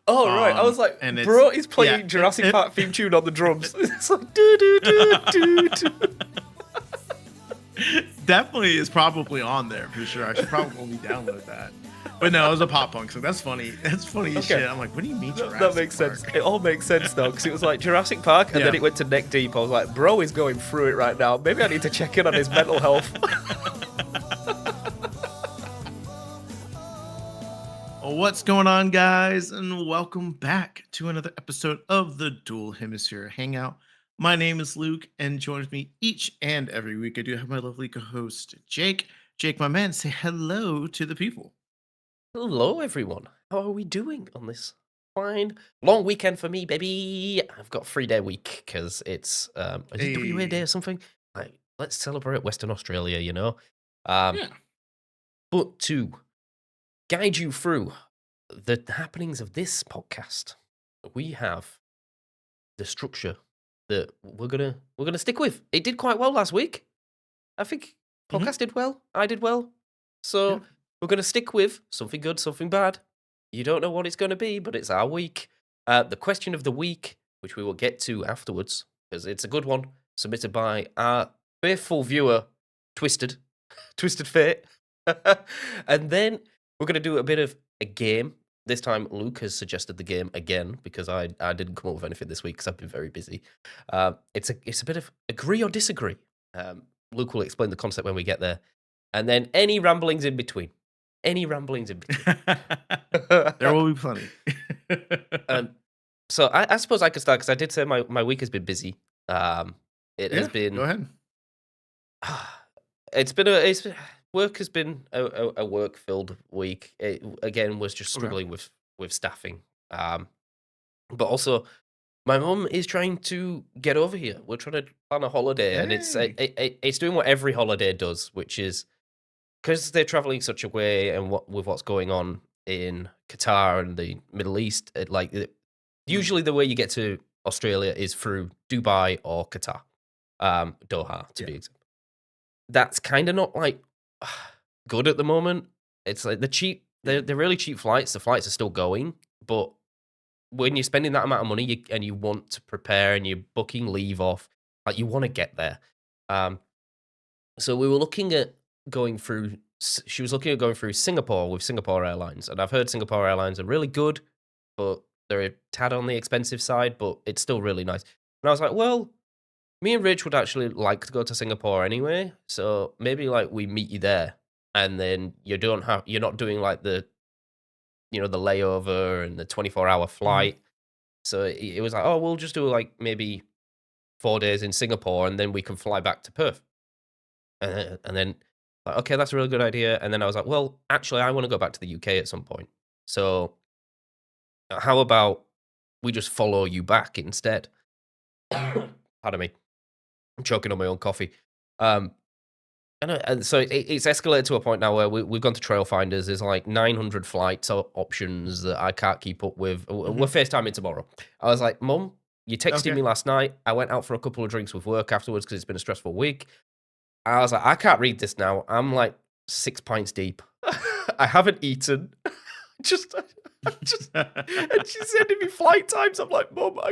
Oh, right. I was like, and bro, he's playing Jurassic Park theme tune on the drums. It's like, do. Definitely is probably on there for sure. I should probably download that. But no, it was a pop punk song. That's funny. That's funny as shit. I'm like, what do you mean Jurassic That makes Park? sense. It all makes sense now, because it was like Jurassic Park, and then it went to Neck Deep. I was like, bro is going through it right now. Maybe I need to check in on his mental health. What's going on, guys? And welcome back to another episode of the Dual Hemisphere Hangout. My name is Luke, and joins me each and every week. I do have my lovely co-host, Jake. Jake, my man, say hello to the people. Hello, everyone. How are we doing on this fine long weekend for me, baby? I've got a 3-day week because it's is it WA Day or something? Like, let's celebrate Western Australia, you know. Yeah. But to guide you through the happenings of this podcast, we have the structure that we're gonna stick with. It did quite well last week. I think podcast did well. I did well. So we're gonna stick with something good, something bad. You don't know what it's gonna be, but it's our week. The question of the week, which we will get to afterwards, because it's a good one, submitted by our faithful viewer, Twisted Fate. And then we're gonna do a bit of a game. This time, Luke has suggested the game again because I didn't come up with anything this week because I've been very busy. It's a bit of agree or disagree. Luke will explain the concept when we get there, and then any ramblings in between. There will be plenty. So I suppose I could start because I did say my week has been busy. It has been. Go ahead. Work has been a work-filled week. It, again, was just struggling with staffing. But also, my mum is trying to get over here. We're trying to plan a holiday, and it's doing what every holiday does, which is because they're traveling such a way, and with what's going on in Qatar and the Middle East, usually the way you get to Australia is through Dubai or Qatar, Doha to be exact. That's kind of not like good at the moment. It's like they're really cheap flights. The flights are still going, but when you're spending that amount of money and you want to prepare and you're booking leave off, like you want to get there. So we were looking at going through. She was looking at going through Singapore with Singapore Airlines, and I've heard Singapore Airlines are really good, but they're a tad on the expensive side, but it's still really nice. And I was like, well, me and Rich would actually like to go to Singapore anyway, so maybe like we meet you there, and then you're not doing like the layover and the 24-hour flight. So it was like, oh, we'll just do like maybe 4 days in Singapore, and then we can fly back to Perth. And then like, okay, that's a really good idea. And then I was like, well, actually, I want to go back to the UK at some point. So how about we just follow you back instead? Pardon me. I'm choking on my own coffee. And so it's escalated to a point now where we've gone to Trail Finders. There's like 900 flights or options that I can't keep up with. We're FaceTiming tomorrow. I was like, Mum, you texted me last night. I went out for a couple of drinks with work afterwards because it's been a stressful week. I was like, I can't read this now. I'm like 6 pints deep. I haven't eaten. And she's sending me flight times. I'm like, Mum, I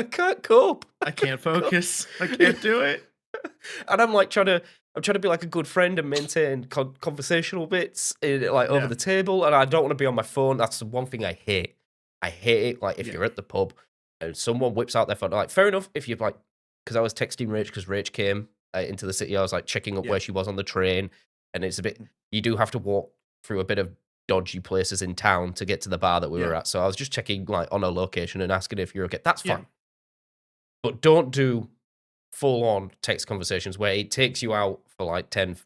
can't cope. I can't focus. I can't do it. And I'm trying to be like a good friend and maintain conversational bits over the table, and I don't want to be on my phone. That's the one thing I hate. I hate it. Like if you're at the pub and someone whips out their phone, like fair enough if you're like, because I was texting Rach because Rach came into the city. I was like checking up where she was on the train, and it's a bit. You do have to walk through a bit of dodgy places in town to get to the bar that we were at. So I was just checking like on a location and asking if you're okay. That's fine, but don't do full-on text conversations where it takes you out for like 10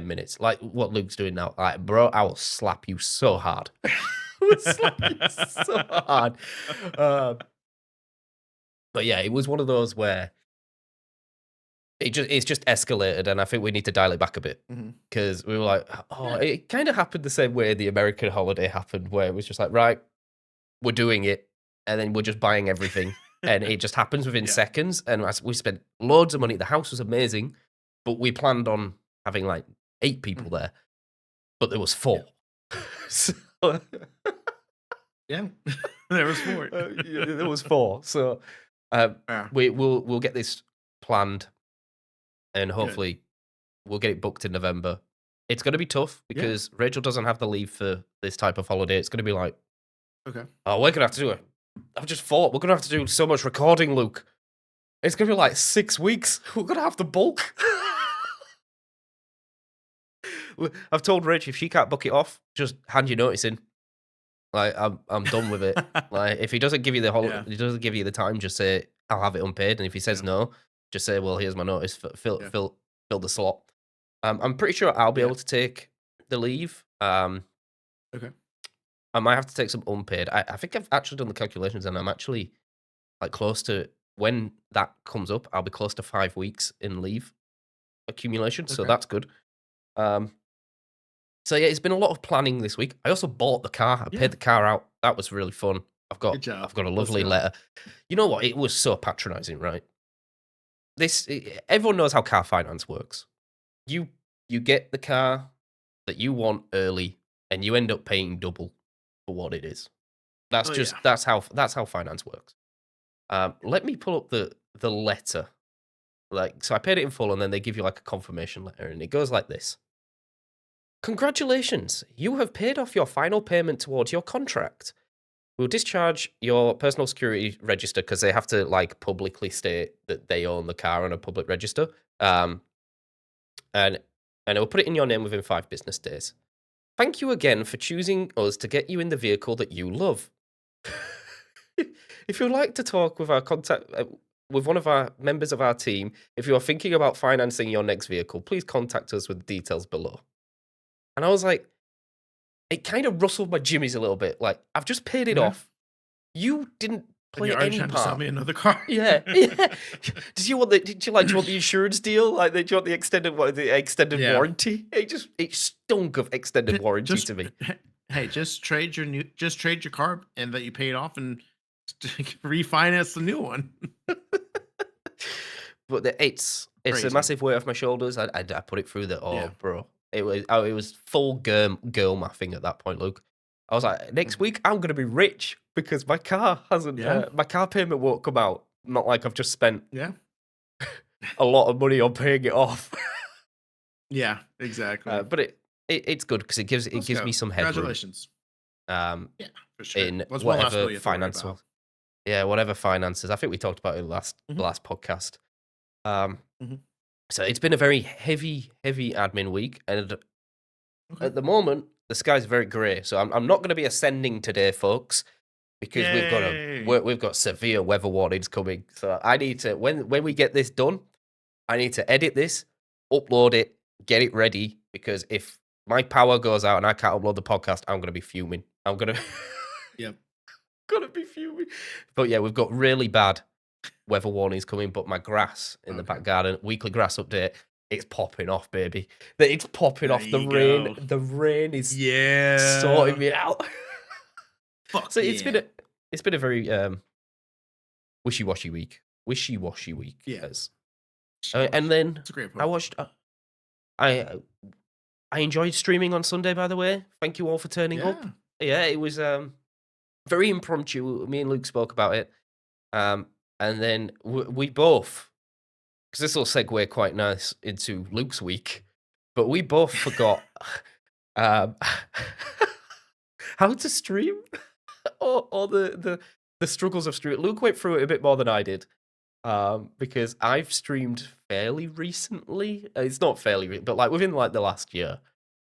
minutes, like what Luke's doing now. Like, bro, I will slap you so hard. But yeah, it was one of those where it's just escalated, and I think we need to dial it back a bit because we were like, it kind of happened the same way the American holiday happened, where it was just like, right, we're doing it, and then we're just buying everything. And it just happens within seconds. And we spent loads of money. The house was amazing, but we planned on having like 8 people there, but there was 4. So Yeah. There was 4. Yeah, there was 4. So, uh, Yeah, we'll get this planned, and good. hopefully we'll get it booked in November. It's gonna be tough Yeah, because Rachel doesn't have the leave for this type of holiday. It's gonna be like, okay. "Oh, we're gonna have to do it." I've just thought, "We're gonna have to do so much recording, Luke." It's gonna be like 6 weeks. We're gonna have to bulk. I've told Rach if she can't book it off, just hand your notice in. Like, I'm done with it. Like, if he doesn't give you Yeah, he doesn't give you the time, just say, "I'll have it unpaid," and if he says yeah, no, just say, "Well, here's my notice, yeah, fill the slot." I'm pretty sure I'll be yeah, able to take the leave. okay. I might have to take some unpaid. I think I've actually done the calculations, and I'm actually, like, close to when that comes up, I'll be close to 5 weeks in leave accumulation, so Okay. that's good. Um, so, yeah, it's been a lot of planning this week. I also bought the car. I paid Yeah, the car out. That was really fun. good job. I've got a Let's lovely go. letter. You know what? It was so patronizing, right? Everyone knows how car finance works. You you get the car that you want early, and you end up paying double for what it is. Oh, yeah. That's how finance works. Let me pull up the letter. Like, so I paid it in full, and then they give you like a confirmation letter, and it goes like this: "Congratulations, you have paid off your final payment towards your contract. We'll discharge your personal security register," because they have to like publicly state that they own the car on a public register. Um, and and it will put it in your name within 5 business days. Thank you again for choosing us to get you in the vehicle that you love. If you'd like to talk with our contact with one of our members of our team, if you are thinking about financing your next vehicle, please contact us with the details below. And I was like, it kind of rustled my jimmies a little bit. Like, I've just paid it Okay. off. You didn't And you're play already any trying to sell part. me another car? Yeah, yeah. Do you want the insurance deal? Like, do you want the extended Yeah. warranty? It stunk of extended warranty Just to me. hey, just trade your car and that you paid off and refinance the new one. But it's a Crazy. massive weight off my shoulders. I put it through the Yeah. bro. It was full girl mathing at that point, Luke. I was like, next Mhm. week I'm gonna be rich because my car hasn't Yeah. my car payment won't come out. Not like I've just spent Yeah. a lot of money on paying it off. Yeah, exactly. But it's good because it Let's gives me go. some headroom Congratulations. um, Yeah, for sure. in What's one last bill whatever you have to worry about? financial, yeah, whatever finances. I think we talked about it Mhm, the last podcast. Um, mhm. so it's been a very heavy admin week, and Okay. at the moment the sky's very grey. So I'm not going to be ascending today, folks, because Yay! we've got severe weather warnings coming. So I need to when we get this done, I need to edit this, upload it, get it ready. Because if my power goes out and I can't upload the podcast, I'm gonna be fuming. I'm gonna Yep. gonna be fuming. But yeah, we've got really bad weather warnings coming. But my grass in the Okay. back garden, weekly grass update, it's popping off, baby. It's popping There off. you go. The rain is sorting Yeah. me out. So Fuck yeah. it's been a very wishy washy week. Wishy washy week, Yeah. as and She-washy. then It's a great I point. watched. I I enjoyed streaming on Sunday, by the way. Thank you all for turning up. Yeah. Yeah, it was very impromptu. Me and Luke spoke about it, um, and then we both, because this will segue quite nice into Luke's week, but we both forgot um, how to stream or the struggles of streaming. Luke went through it a bit more than I did. Because I've streamed fairly recently. It's not fairly, but like within like the last year.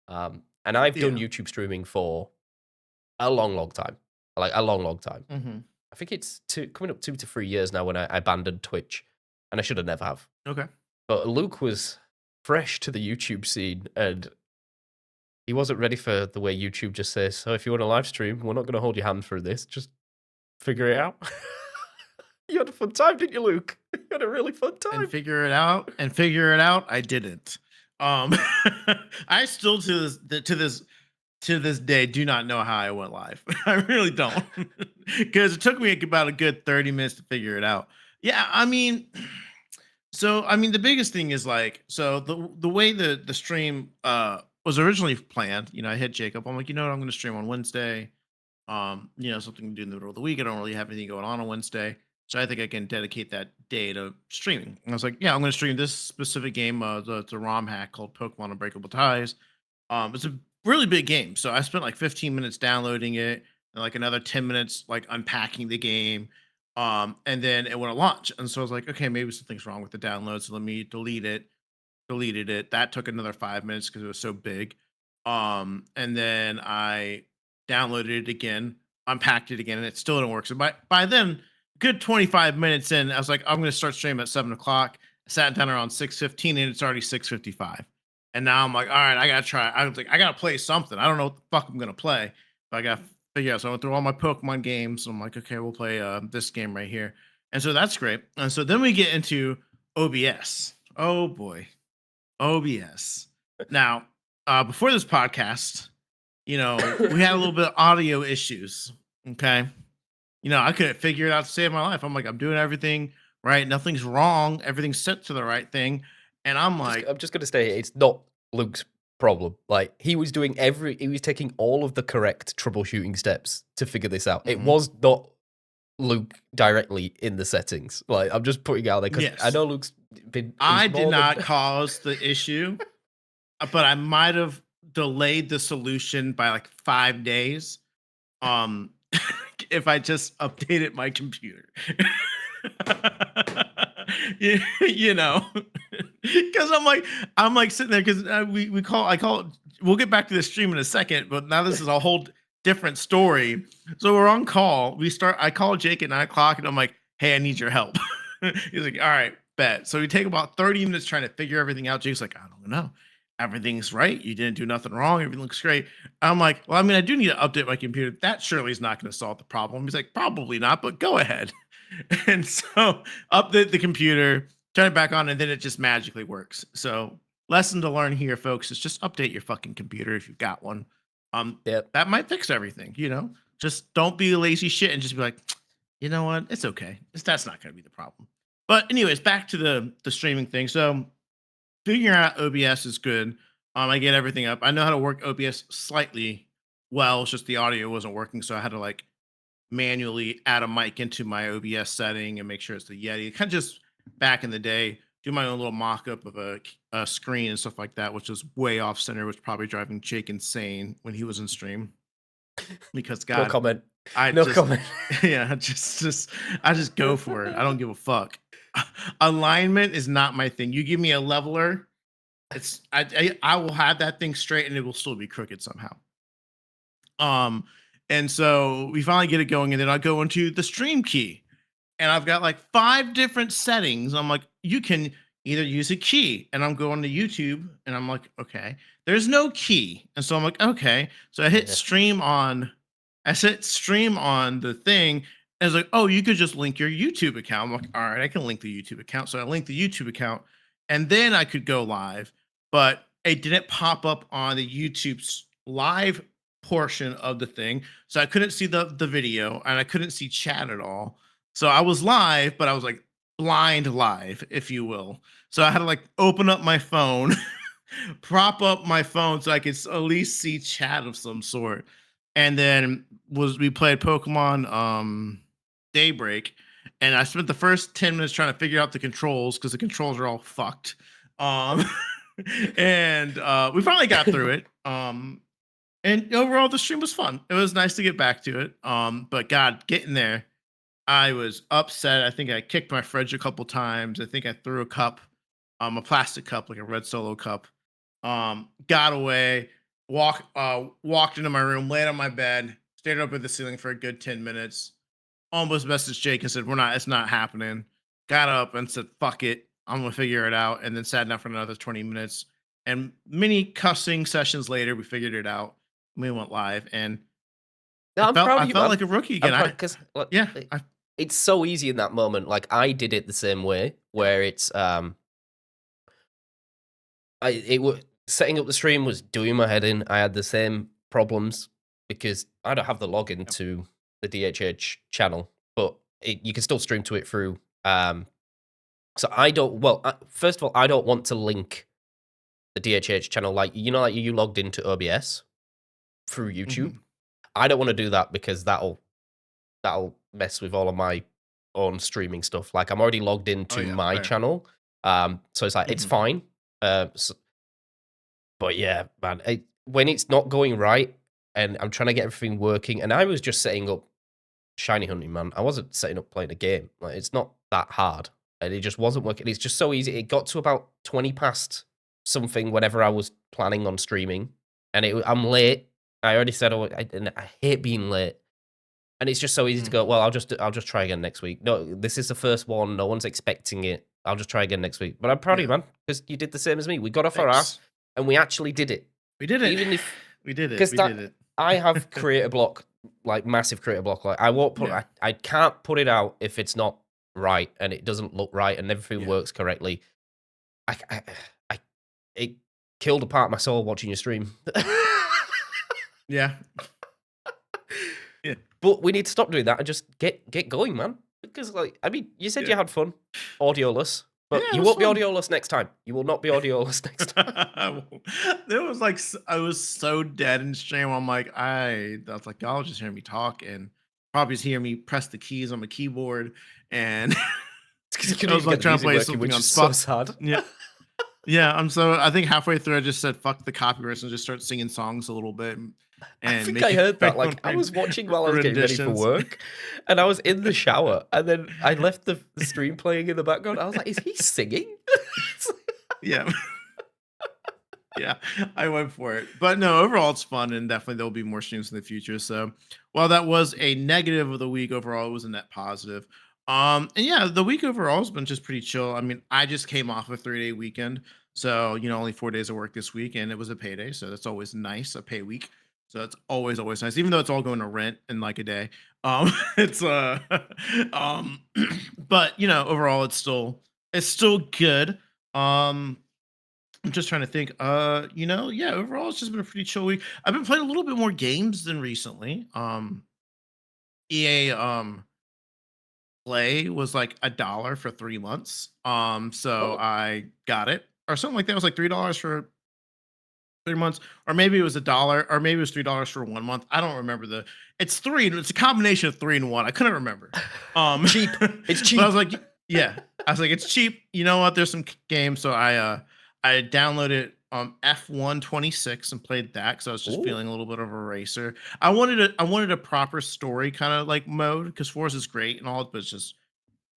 And I've done Yeah. YouTube streaming for a long time, like a long time. Mhm. I think it's coming up 2 to 3 years now when I abandoned Twitch, and I should have never have. Okay. But Luke was fresh to the YouTube scene, and he wasn't ready for the way YouTube just says, "So if you want a live stream, we're not going to hold your hand through this. Just figure it out." You had a fun time, didn't you, Luke? You had a really fun time. And figure it out, I didn't. Um, I still to this day do not know how I went live. I really don't, because it took me about a good 30 minutes to figure it out. Yeah, I mean, so I mean, the biggest thing is like, so the way the stream was originally planned. You know, I hit Jacob. I'm like, you know what, I'm going to stream on Wednesday. Something to do in the middle of the week. I don't really have anything going on Wednesday. So I think I can dedicate that day to streaming. And I was like, yeah, I'm going to stream this specific game. It's a ROM hack called Pokemon Unbreakable Ties. It's a really big game. So I spent like 15 minutes downloading it and like another 10 minutes like unpacking the game. And then it went to launch. And so I was like, okay, maybe something's wrong with the download. So let me delete it, deleted it. That took another 5 minutes because it was so big. And then I downloaded it again, unpacked it again, and it still didn't work. So by then, good 25 minutes in, I was like, I'm going to start streaming at 7 o'clock. I sat down around 6:15, and it's already 6:55. And now I'm like, all right, I gotta try. I was like, I gotta play something. I don't know what the fuck I'm gonna play, but I gotta figure out. So I went through all my Pokemon games. So I'm like, okay, we'll play this game right here. And so that's great. And so then we get into OBS. Oh boy, OBS. Now, before this podcast, we had a little bit of audio issues. Okay. I couldn't figure it out to save my life. I'm like, I'm doing everything right. Nothing's wrong. Everything's set to the right thing. And I'm like, I'm just gonna say it's not Luke's problem. Like he was taking all of the correct troubleshooting steps to figure this out. It mhm, was not Luke directly in the settings. Like I'm just putting it out there because I yes, know he's I did more than not cause the issue, but I might have delayed the solution by like 5 days. Um, if I just updated my computer. you know, because I'm like sitting there because we call I call it. We'll get back to the stream in a second, but now this is a whole different story. So we're on call. I call Jake at 9 o'clock, and I'm like, "Hey, I need your help." He's like, "All right, bet." So we take about 30 minutes trying to figure everything out. Jake's like, "I don't know. Everything's right. You didn't do nothing wrong. Everything looks great." I'm like, well, I mean, I do need to update my computer. That surely is not going to solve the problem. He's like, probably not, but go ahead. And so update the computer, turn it back on, and then it just magically works. So lesson to learn here, folks, is just update your fucking computer if you've got one. yeah. That might fix everything. Just don't be a lazy shit and just be like, you know what? It's okay. That's not going to be the problem. But anyways, back to the streaming thing. So figuring out OBS is good. I get everything up. I know how to work OBS slightly well. It's just the audio wasn't working, so I had to like manually add a mic into my OBS setting and make sure it's the Yeti. Kind of just back in the day, do my own little mock-up of a screen and stuff like that, which was way off center, which probably driving Jake insane when he was in stream. Because No God, comment. I No just comment. yeah, I just go for it. I don't give a fuck. Alignment is not my thing. You give me a leveler, I will have that thing straight and it will still be crooked somehow. Um, and so we finally get it going, and then I go into the stream key, and I've got like 5 different settings. I'm like, you can either use a key, and I'm going to YouTube, and I'm like, okay, there's no key, and so I'm like, okay, so I hit Yeah. stream on, I set stream on the thing, and it's like, oh, you could just link your YouTube account. I'm like, all right, I can link the YouTube account, so I linked the YouTube account, and then I could go live, but it didn't pop up on the YouTube's live portion of the thing, so I couldn't see the video, and I couldn't see chat at all. So I was live, but I was like blind live, if you will. So I had to like open up my phone, prop up my phone so I could at least see chat of some sort. And then we played Pokemon Daybreak, and I spent the first 10 minutes trying to figure out the controls because the controls are all fucked. Um and we finally got through it. And overall the stream was fun. It was nice to get back to it. But God, getting there, I was upset. I think I kicked my fridge a couple times. I think I threw a cup, a plastic cup, like a red solo cup. Got away, walked into my room, laid on my bed, stared up at the ceiling for a good 10 minutes. Almost messaged Jake and said, it's not happening. Got up and said, fuck it. I'm gonna figure it out. And then sat down for another 20 minutes. And many cussing sessions later, we figured it out. We went live, and No, I'm proud I of you. felt like a rookie I'm again. proud because like, Yeah, it's so easy in that moment. Like I did it the same way, where it's setting up the stream was doing my head in. I had the same problems because I don't have the login yep, to the DHH channel, but you can still stream to it through. So I don't. Well, first of all, I don't want to link the DHH channel like you logged into OBS through YouTube. mhm. I don't want to do that because that'll mess with all of my own streaming stuff. Like I'm already logged Oh into yeah, my fair. channel, so it's like it's Mhm. fine. But yeah, man, when it's not going right, and I'm trying to get everything working, and I was just setting up shiny hunting, man. I wasn't setting up playing a game. Like it's not that hard, and it just wasn't working. It's just so easy. It got to about 20 past something whenever I was planning on streaming, and I'm late. I already said and I hate being late. And it's just so easy to Mhm. go, well, I'll just try again next week. No, this is the first one. No one's expecting it. I'll just try again next week. But I'm proud of you, Yeah. man, because you did the same as me. We got off our ass Thanks. and we actually did it. We did it. Even if We did it. because We did that it. I have creator block, like massive creator block. Like I won't put Yeah. I can't put it out if it's not right and it doesn't look right and everything Yeah. works correctly. I, I it killed a part of my soul watching your stream. Yeah. Yeah. But we need to stop doing that and just get going, man. Because, like, I mean, you said Yeah. you had fun, audioless, Yeah, but it you was won't be fun. audioless next time. You will not be audioless next time. There was like I was so dead in stream. I was like, y'all just hear me talk and probably just hear me press the keys on my keyboard. And It's because you I couldn't was even get like the trying to music play working, something which on is so spot. sad. Yeah. Yeah. I think halfway through I just said fuck the copyrights and just start singing songs a little bit I and think I making heard my that. own Like, I was watching while I was getting ready for renditions. work, and I was in the shower, and then I left the stream playing in the background. I was like, is he singing? Yeah. Yeah, I went for it. But no, overall it's fun and definitely there'll be more streams in the future. So while that was a negative of the week, overall it was a net positive. And yeah, the week overall has been just pretty chill. I mean, I just came off a 3-day weekend. So, only 4 days of work this week and it was a payday. So that's always nice, a pay week. So that's always nice, even though it's all going to rent in like a day. It's um but overall it's still good. Um I'm just trying to think. Yeah, overall it's just been a pretty chill week. I've been playing a little bit more games than recently. EA Play was like $1 for 3 months. So Oh, I got it. Or something like that. It was like $3 for 3 months, or maybe it was $1, or maybe it was $3 for 1 month. I don't remember it's 3, and it's a combination of 3 and 1. I couldn't remember. cheap. It's But I cheap. was like, yeah. I was like, it's cheap. You know what? There's some games. So I downloaded F126 and played that because I was just Ooh. feeling a little bit of a racer. I wanted a proper story kind of like mode because Forza is great and all, but it's just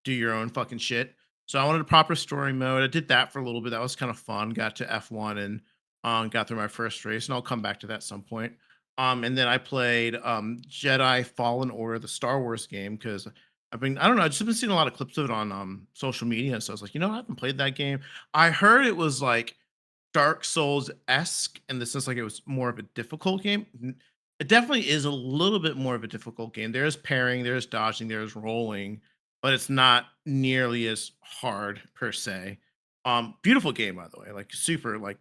do your own fucking shit. So I wanted a proper story mode. I did that for a little bit. That was kind of fun. Got to F1 and got through my first race, and I'll come back to that some point. And then I played Jedi Fallen Order, the Star Wars game, because I don't know, I've just been seeing a lot of clips of it on social media. So I was like, I haven't played that game. I heard it was like Dark Souls esque in the sense like it was more of a difficult game. It definitely is a little bit more of a difficult game. There's parrying, there's dodging, there's rolling, but it's not nearly as hard per se. Beautiful game by the way, like super like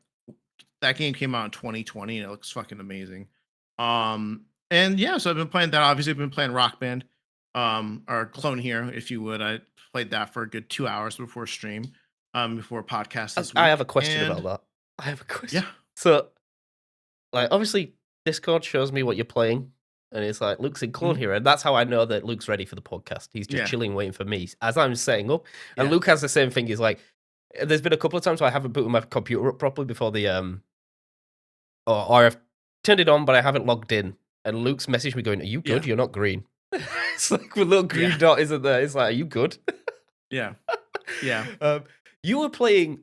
that game came out in 2020 and it looks fucking amazing. And yeah, so I've been playing that. Obviously, I've been playing Rock Band, or Clone Hero, if you would. I played that for a good 2 hours before stream, before podcast I this I have a week. question about And that. I have a yeah. question. So, like, obviously, Discord shows me what you're playing, and it's like Luke's in Clone Mhm. Hero, and that's how I know that Luke's ready for the podcast. He's just Yeah. chilling, waiting for me as I'm setting up. And Yeah. Luke has the same thing. He's like, there's been a couple of times where I haven't booted my computer up properly before or I've turned it on, but I haven't logged in. And Luke's messaged me going, "Are you good? Yeah. You're not green." It's like the little Yeah. green dot isn't there. It's like, "Are you good?" Yeah. Yeah. um, you were playing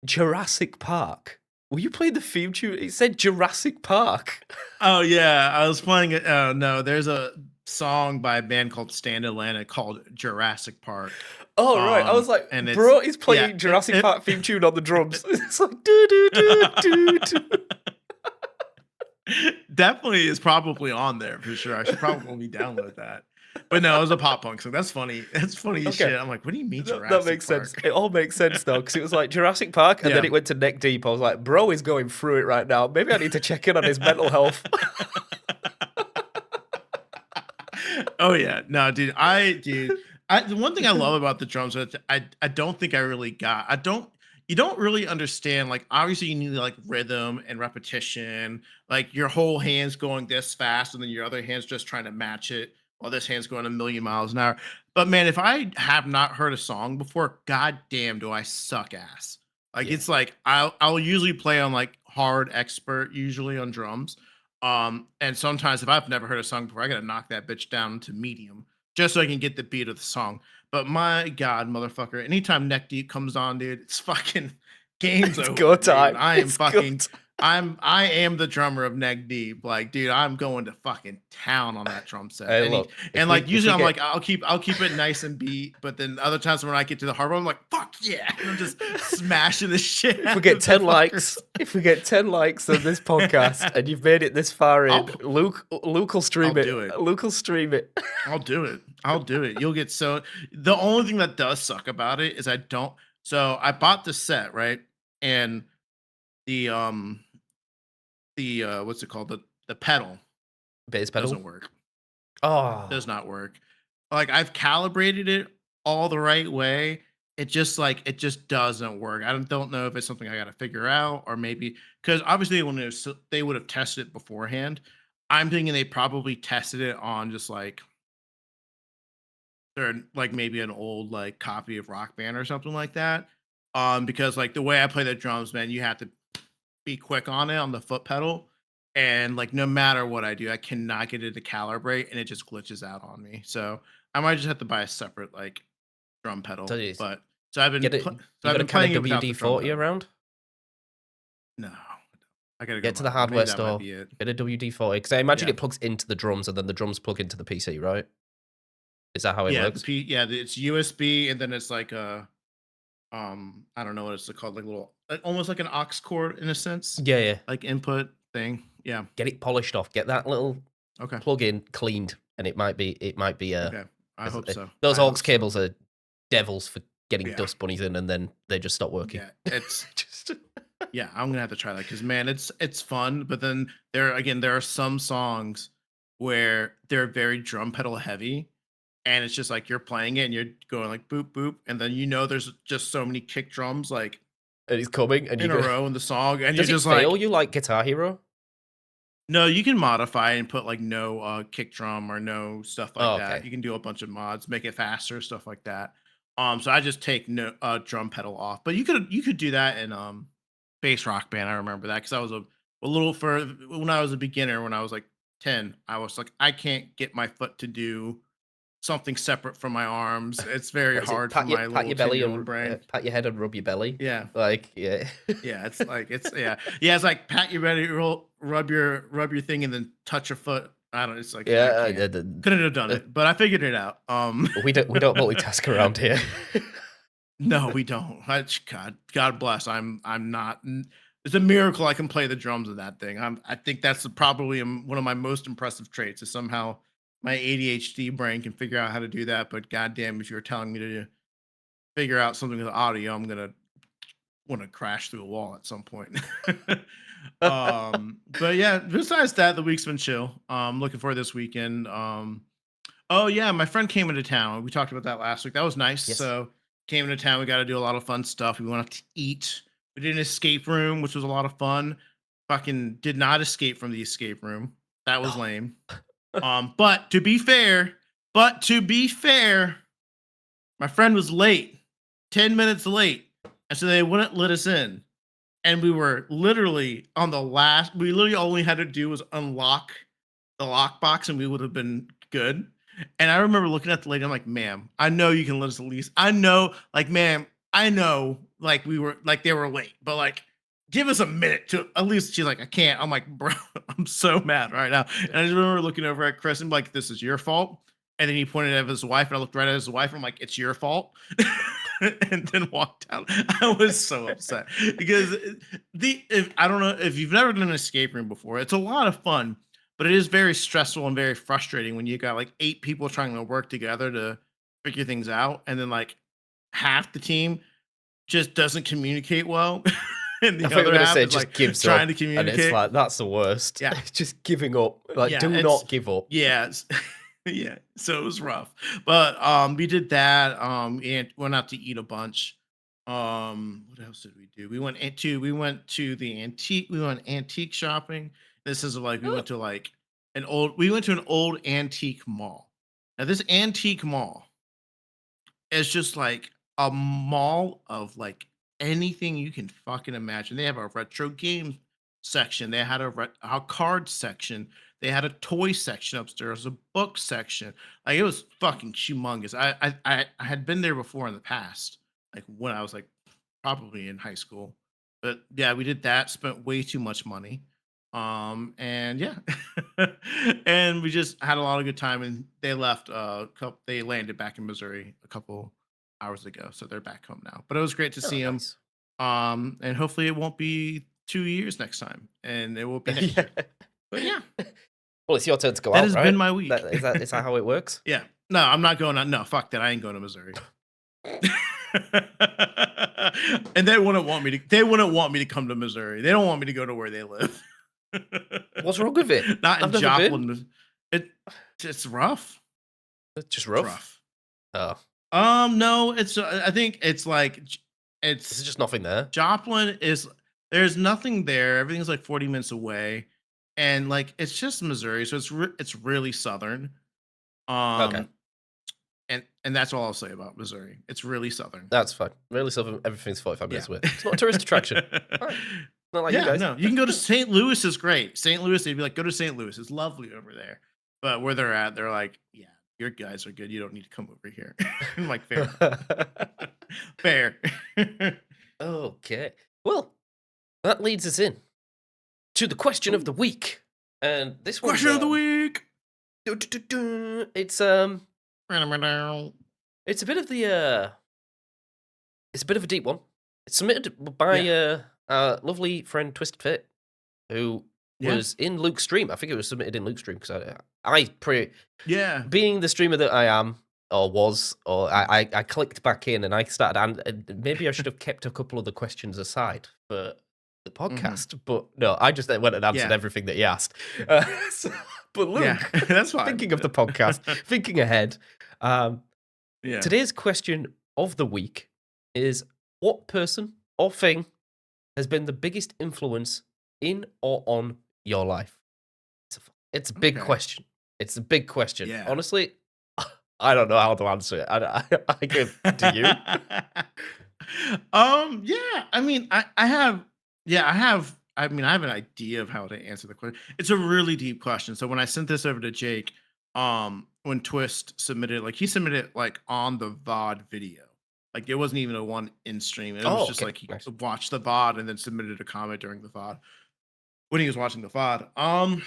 Jurassic Park. Were you playing the theme tune? It said Jurassic Park. Oh yeah, I was playing it. Oh no, there's a song by a band called Stand Atlanta called Jurassic Park. Oh right, I was like, And it's bro, he's yeah, playing Jurassic it Park theme tune on the drums. It's like do do do do do. definitely is probably on there for sure. I should probably download that. But no, it was a pop punk song. That's funny. That's funny as Okay, shit. I'm like, what do you mean that Jurassic makes sense. Park? It all makes sense though, because it was like Jurassic Park, and then Yeah. it went to Neck Deep. I was like, bro is going through it right now. Maybe I need to check in on his mental health. Oh yeah, no, dude. The one thing I love about the drums is I don't think I really got. I don't. you don't really understand. Like, obviously, you need like rhythm and repetition. Like your whole hand's going this fast, and then your other hand's just trying to match it while this hand's going a million miles an hour. But man, if I have not heard a song before, god damn, do I suck ass. Like Yeah. it's like I'll usually play on like hard expert, usually on drums. And sometimes if I've never heard a song before, I gotta knock that bitch down to medium just so I can get the beat of the song. But my God, motherfucker, anytime Neck Deep comes on, dude, it's fucking game's It's go over, dude. time. I am It's go fucking time. I am the drummer of Neck Deep. Like, dude, I'm going to fucking town on that drum set. Hey, look, And if like usually we I'm get like, I'll keep it nice and beat, but then other times when I get to the hard one, I'm like, fuck yeah. And I'm just smashing the shit if we out get of the 10 likes, fuckers. if we get 10 likes on this podcast and you've made it this far I'll in, Luke will I'll stream it. do it. Luke will stream it. I'll do it. I'll do it. You'll get so the only thing that does suck about it is I don't so I bought the set, right? And the what's it called? The pedal Bass pedal. doesn't work. Oh, Does not work. Like I've calibrated it all the right way. It just doesn't work. I don't know if it's something I got to figure out or maybe because obviously when they would have tested it beforehand. I'm thinking they probably tested it on just like or like maybe an old like copy of Rock Band or something like that. Because like the way I play the drums, man, you have to be quick on it on the foot pedal. And like no matter what I do, I cannot get it to calibrate and it just glitches out on me. So I might just have to buy a separate like drum pedal. so you But get it. so You I've got a been kind of playing it without the WD drum 40 pedal. around? No. I gotta go Get to buy the one. Maybe hardware that might store. be it. Get a WD 40 because I imagine Yeah. it plugs into the drums and then the drums plug into the PC, right? Is that how it Yeah, works? it's USB and then it's like a I don't know what it's called, like little almost like an aux cord in a sense, Yeah, yeah. like input thing. Yeah. Get it polished off. Get that little Okay. plug-in cleaned, and it might be Okay. I hope so. those I aux hope so. cables are devils for getting Yeah. dust bunnies in, and then they just stop working. Yeah. It's Just yeah, I'm gonna have to try that because man, it's fun. But then there are some songs where they're very drum pedal heavy, and it's just like you're playing it and you're going like boop boop, and then there's just so many kick drums like and it's coming, and you in a go. row in the song, and you're Does it just fail like, you like Guitar Hero? no, you can modify and put like no kick drum or no stuff like Oh, that. okay. You can do a bunch of mods, make it faster, stuff like that. So I just take no drum pedal off, but you could do that in bass rock band. I remember that because I was a little for when I was a beginner when I was like 10. I was like I can't get my foot to do something separate from my arms. It's very What is it? hard for my Pat little your belly 10-year-old and brain. pat your head and rub your belly. Yeah. Like, yeah. Yeah, it's like it's yeah, it's like pat your belly, rub your thing, and then touch your foot. I don't. It's like I Yeah, can't. Couldn't have done uh, it, but I figured it out. we don't multitask around here. No, we don't. God bless. I'm not. It's a miracle I can play the drums of that thing. I think that's probably one of my most impressive traits. Is somehow my ADHD brain can figure out how to do that. But goddamn, if you're telling me to figure out something with audio, I'm gonna want to crash through a wall at some point. But yeah, besides that, the week's been chill. Looking forward to this weekend. Oh yeah, my friend came into town. We talked about that last week. That was nice. Yes. So came into town. We got to do a lot of fun stuff. We went out to eat. We did an escape room, which was a lot of fun. Fucking did not escape from the escape room. That was Oh. lame. But to be fair, my friend was late, 10 minutes late. And so they wouldn't let us in. And we were literally on the last, we literally only had to do was unlock the lockbox and we would have been good. And I remember looking at the lady, I'm like, ma'am, I know you can let us at least. I know, like, ma'am, I know, like, we were, like, they were late, but like, give us a minute to at least. She's like, I can't. I'm like, bro, I'm so mad right now. And I just remember looking over at Chris and like, this is your fault. And then he pointed at his wife, and I looked right at his wife. And I'm like, it's your fault. And then walked out. I was so upset because I don't know if you've never done an escape room before, it's a lot of fun, but it is very stressful and very frustrating when you got like 8 people trying to work together to figure things out, and then like half the team just doesn't communicate well, and I the thought you were other gonna half say is just like gives trying up, to and it's communicate. like that's the worst. Yeah, Just giving up. Like, yeah, do not give up. yeah, yeah. So it was rough, but we did that. And went out to eat a bunch. What else did we do? We went antique shopping. This is like Oh, we went to an old antique mall. Now this antique mall is just like a mall of like anything you can fucking imagine. They have a retro game section. They had a card section. They had a toy section upstairs, a book section. Like it was fucking humongous. I had been there before in the past, like when I was like probably in high school. But yeah, we did that. Spent way too much money. And yeah, and we just had a lot of good time. And they left. They landed back in Missouri a couple hours ago, so they're back home now. But it was great to oh, see them. nice. And hopefully it won't be 2 years next time, and it will be next Yeah. year. But yeah, Well, it's your turn to go that out, has been right? my week. Is that how it works? Yeah, no, I'm not going on. No, fuck that. I ain't going to Missouri. And they wouldn't want me to. They wouldn't want me to come to Missouri. They don't want me to go to where they live. What's wrong with it? Not in I've never been. Joplin. It it's rough. It's just It's rough. rough. Oh, No, it's I think it's like is it's it just nothing there? Joplin is there's nothing there. Everything's like 40 minutes away. And like it's just Missouri, so it's really southern. Okay, Um and that's all I'll say about Missouri. It's really southern. that's fine. Really, so everything's 45 Yeah. minutes away. It's not a tourist attraction. Fine. Not like you Yeah, guys. no, you can go to St. Louis is great. St. Louis, they'd be like, go to St. Louis. It's lovely over there. But where they're at, they're like, yeah, your guys are good. You don't need to come over here. I'm like, fair enough. Fair. Okay. Well, that leads us in to the question of Ooh, the week, and this one's question of the week. it's Yeah. it's a bit of the it's a bit of a deep one. It's submitted by our lovely friend Twisted Fate, who Yeah. was in Luke's stream. I think it was submitted in Luke's stream because I pre Yeah. being the streamer that I am or was, or I clicked back in and I started, and maybe I should have kept a couple of the questions aside for the Hmm. podcast, but no, I just went and answered Yeah. everything that he asked. So- but Yeah. Luke, That's fine. thinking of the podcast, thinking ahead, um, Yeah. today's question of the week is: what person or thing has been the biggest influence in or on your life? It's a big Okay. question. It's a big question. Yeah. Honestly, I don't know how to answer it. I give. Do you? Yeah, I mean, I have, yeah, I have an idea of how to answer the question. It's a really deep question. So when I sent this over to Jake, when Twist submitted, like he submitted it like on the VOD video. Like it wasn't even a one in stream. It was Oh, just okay, like he nice. watched the VOD and then submitted a comment during the VOD when he was watching the VOD.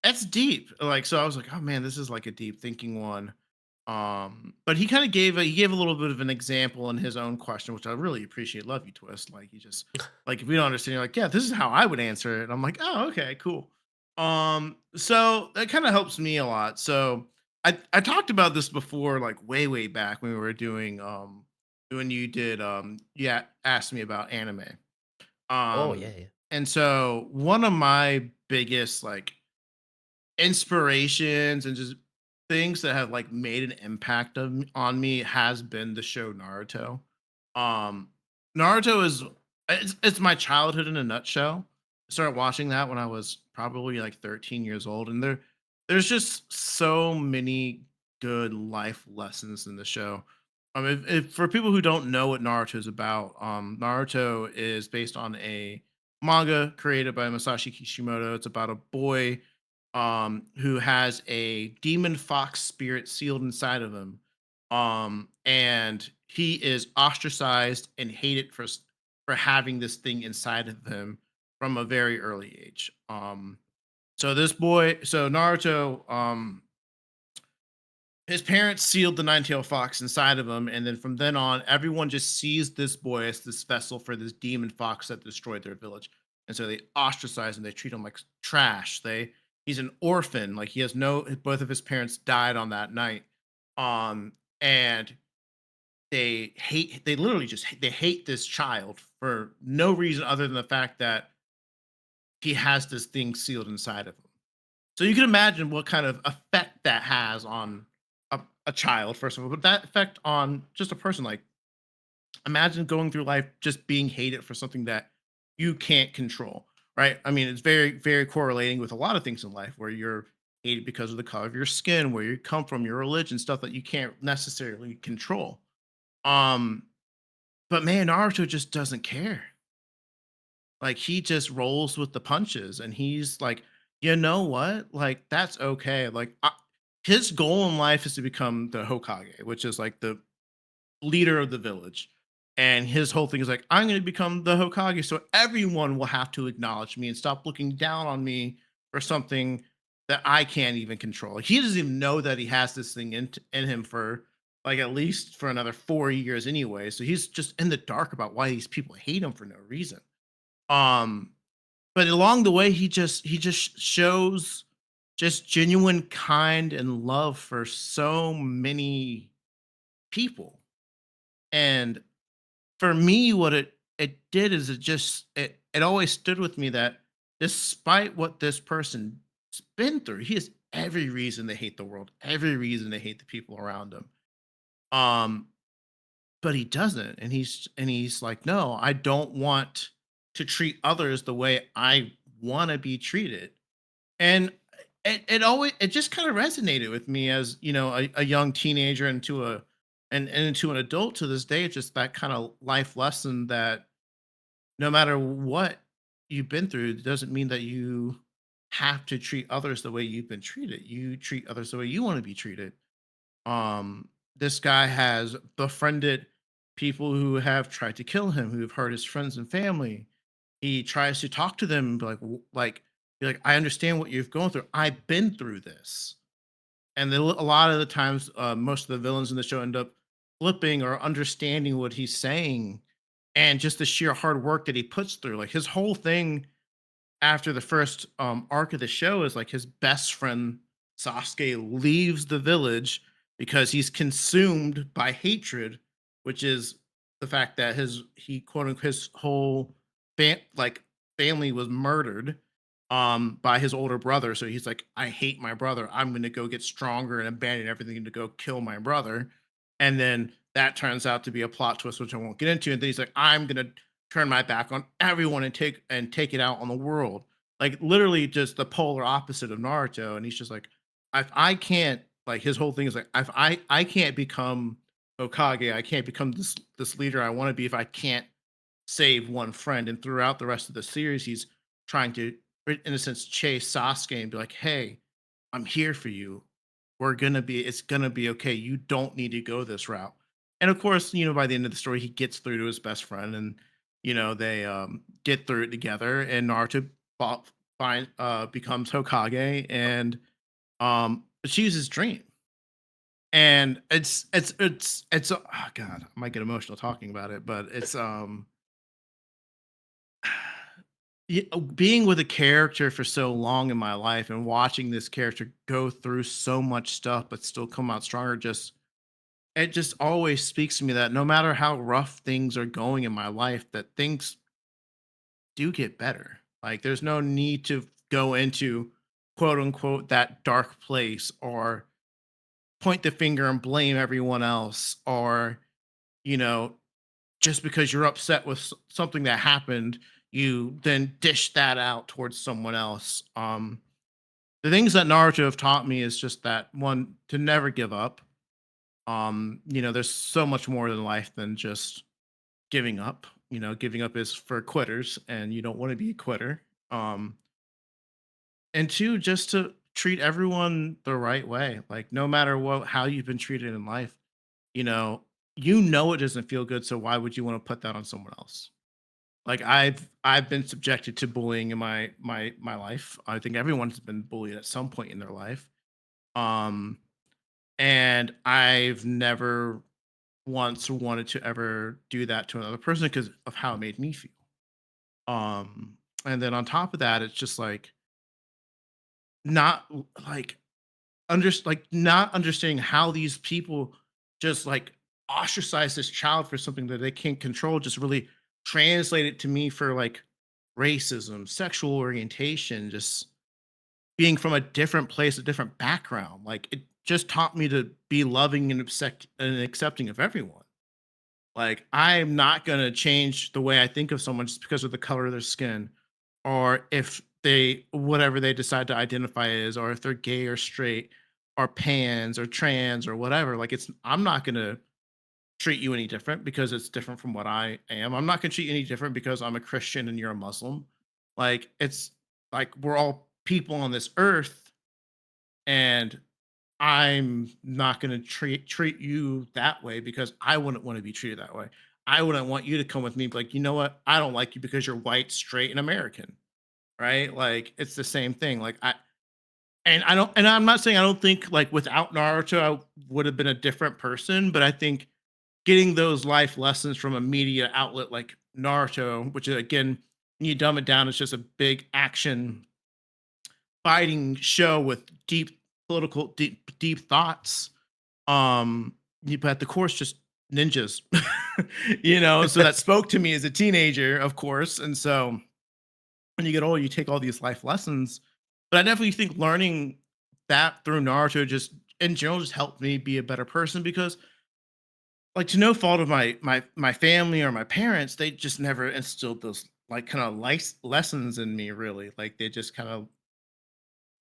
It's deep. Like, so I was like, oh man, this is like a deep thinking one. But he kind of gave a little bit of an example in his own question, which I really appreciate. Love you, Twist. Like you just like if we don't understand, you're like, yeah, this is how I would answer it. And I'm like, oh, okay, cool. So that kind of helps me a lot. So I talked about this before, like way back when we were doing when you did yeah, asked me about anime. Oh yeah, Um yeah. and so one of my biggest like inspirations and just things that have like made an impact on me has been the show Naruto. Um Naruto is it's my childhood in a nutshell. I started watching that when I was probably like 13 years old, and there's just so many good life lessons in the show. If for people who don't know what Naruto is about, Naruto is based on a manga created by Masashi Kishimoto. It's about a boy who has a demon fox spirit sealed inside of him. And he is ostracized and hated for having this thing inside of him from a very early age. So Naruto, his parents sealed the nine-tailed fox inside of him, and then from then on, everyone just sees this boy as this vessel for this demon fox that destroyed their village. And so they ostracize him. They treat him like trash. He's an orphan. Like he has no both of his parents died on that night. And they literally just they hate this child for no reason other than the fact that he has this thing sealed inside of him. So you can imagine what kind of effect that has on a child, first of all, but that effect on just a person like imagine going through life just being hated for something that you can't control, right? I mean, it's very correlating with a lot of things in life where you're hated because of the color of your skin, where you come from, your religion, stuff that you can't necessarily control. Um, but man, Naruto just doesn't care. Like he just rolls with the punches and he's like, "You know what? Like that's okay." His goal in life is to become the Hokage, which is like the leader of the village. And his whole thing is like, "I'm going to become the Hokage so everyone will have to acknowledge me and stop looking down on me for something that I can't even control." Like, he doesn't even know that he has this thing in him for like at least for another 4 years anyway. So he's just in the dark about why these people hate him for no reason. Um, but along the way, he just shows just genuine kind and love for so many people. And for me, what it did is it always stood with me that despite what this person's been through, he has every reason to hate the world, every reason to hate the people around him. Um, but he doesn't, and he's like, "No, I don't want to treat others the way I want to be treated." And it just kind of resonated with me as a young teenager and into an adult to this day. It's just that kind of life lesson that no matter what you've been through, it doesn't mean that you have to treat others the way you've been treated. You treat others the way you want to be treated. This guy has befriended people who have tried to kill him, who have hurt his friends and family. He tries to talk to them and be like, "I understand what you've gone through. I've been through this." And a lot of the times, most of the villains in the show end up flipping or understanding what he's saying, and just the sheer hard work that he puts through. Like his whole thing after the first arc of the show is like his best friend Sasuke leaves the village because he's consumed by hatred, which is the fact that he quote unquote his whole family was murdered by his older brother. So he's like, "I hate my brother. I'm gonna go get stronger and abandon everything to go kill my brother." And then that turns out to be a plot twist, which I won't get into. And then he's like, "I'm gonna turn my back on everyone and take it out on the world." Like literally just the polar opposite of Naruto. And he's just like, if I can't like his whole thing is like if I can't become Hokage, I can't become this leader I want to be if I can't save one friend. And throughout the rest of the series, he's trying to, in a sense, chase Sasuke and be like, "Hey, I'm here for you. It's gonna be okay. You don't need to go this route." And of course, by the end of the story, he gets through to his best friend, and they get through it together. And Naruto becomes Hokage and achieves his dream. And oh God, I might get emotional talking about it, but it's being with a character for so long in my life and watching this character go through so much stuff but still come out stronger, just always speaks to me that no matter how rough things are going in my life, that things do get better. Like there's no need to go into quote unquote that dark place or point the finger and blame everyone else, or you know just because you're upset with something that happened, you then dish that out towards someone else. The things that Naruto have taught me is just that one, to never give up. There's so much more than life than just giving up. Giving up is for quitters, and you don't want to be a quitter. And two, just to treat everyone the right way. Like no matter how you've been treated in life, you know, it doesn't feel good. So why would you want to put that on someone else? Like I've been subjected to bullying in my life. I think everyone's been bullied at some point in their life. Um, and I've never once wanted to ever do that to another person because of how it made me feel. Um, and then on top of that, it's just like not like not understanding how these people just like ostracize this child for something that they can't control just really translated to me for like racism, sexual orientation, just being from a different place, a different background. Like it just taught me to be loving and accepting of everyone. Like, I'm not gonna change the way I think of someone just because of the color of their skin, or if they whatever they decide to identify as, or if they're gay or straight, or pans or trans or whatever. Like, it's I'm not gonna treat you any different because it's different from what I am. I'm not gonna treat you any different because I'm a Christian and you're a Muslim. Like, it's like we're all people on this earth, and I'm not gonna treat you that way because I wouldn't want to be treated that way. I wouldn't want you to come with me and be like, you know what? I don't like you because you're white, straight, and American, right? Like, it's the same thing. Like, I don't, and I'm not saying I don't think like without Naruto I would have been a different person, but I think getting those life lessons from a media outlet like Naruto, which is again, when you dumb it down, it's just a big action fighting show with deep political, deep thoughts. But at the course, just ninjas, So that spoke to me as a teenager, of course. And so when you get older, you take all these life lessons. But I definitely think learning that through Naruto just in general just helped me be a better person because like to no fault of my family or my parents, they just never instilled those like kind of life lessons in me really. Like they just kind of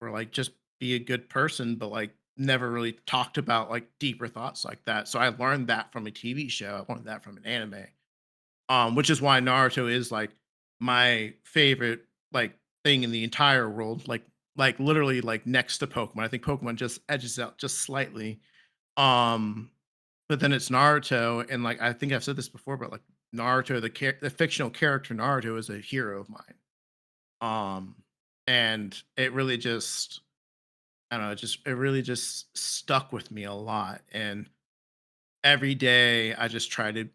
were like just be a good person, but like never really talked about like deeper thoughts like that. So I learned that from a TV show. I learned that from an anime. Which is why Naruto is like my favorite like thing in the entire world. Like literally like next to Pokemon. I think Pokemon just edges out just slightly. Um, but then it's Naruto, and like I think I've said this before, but like Naruto, the fictional character Naruto is a hero of mine. Um, and it really just I don't know, it really just stuck with me a lot. And every day I try to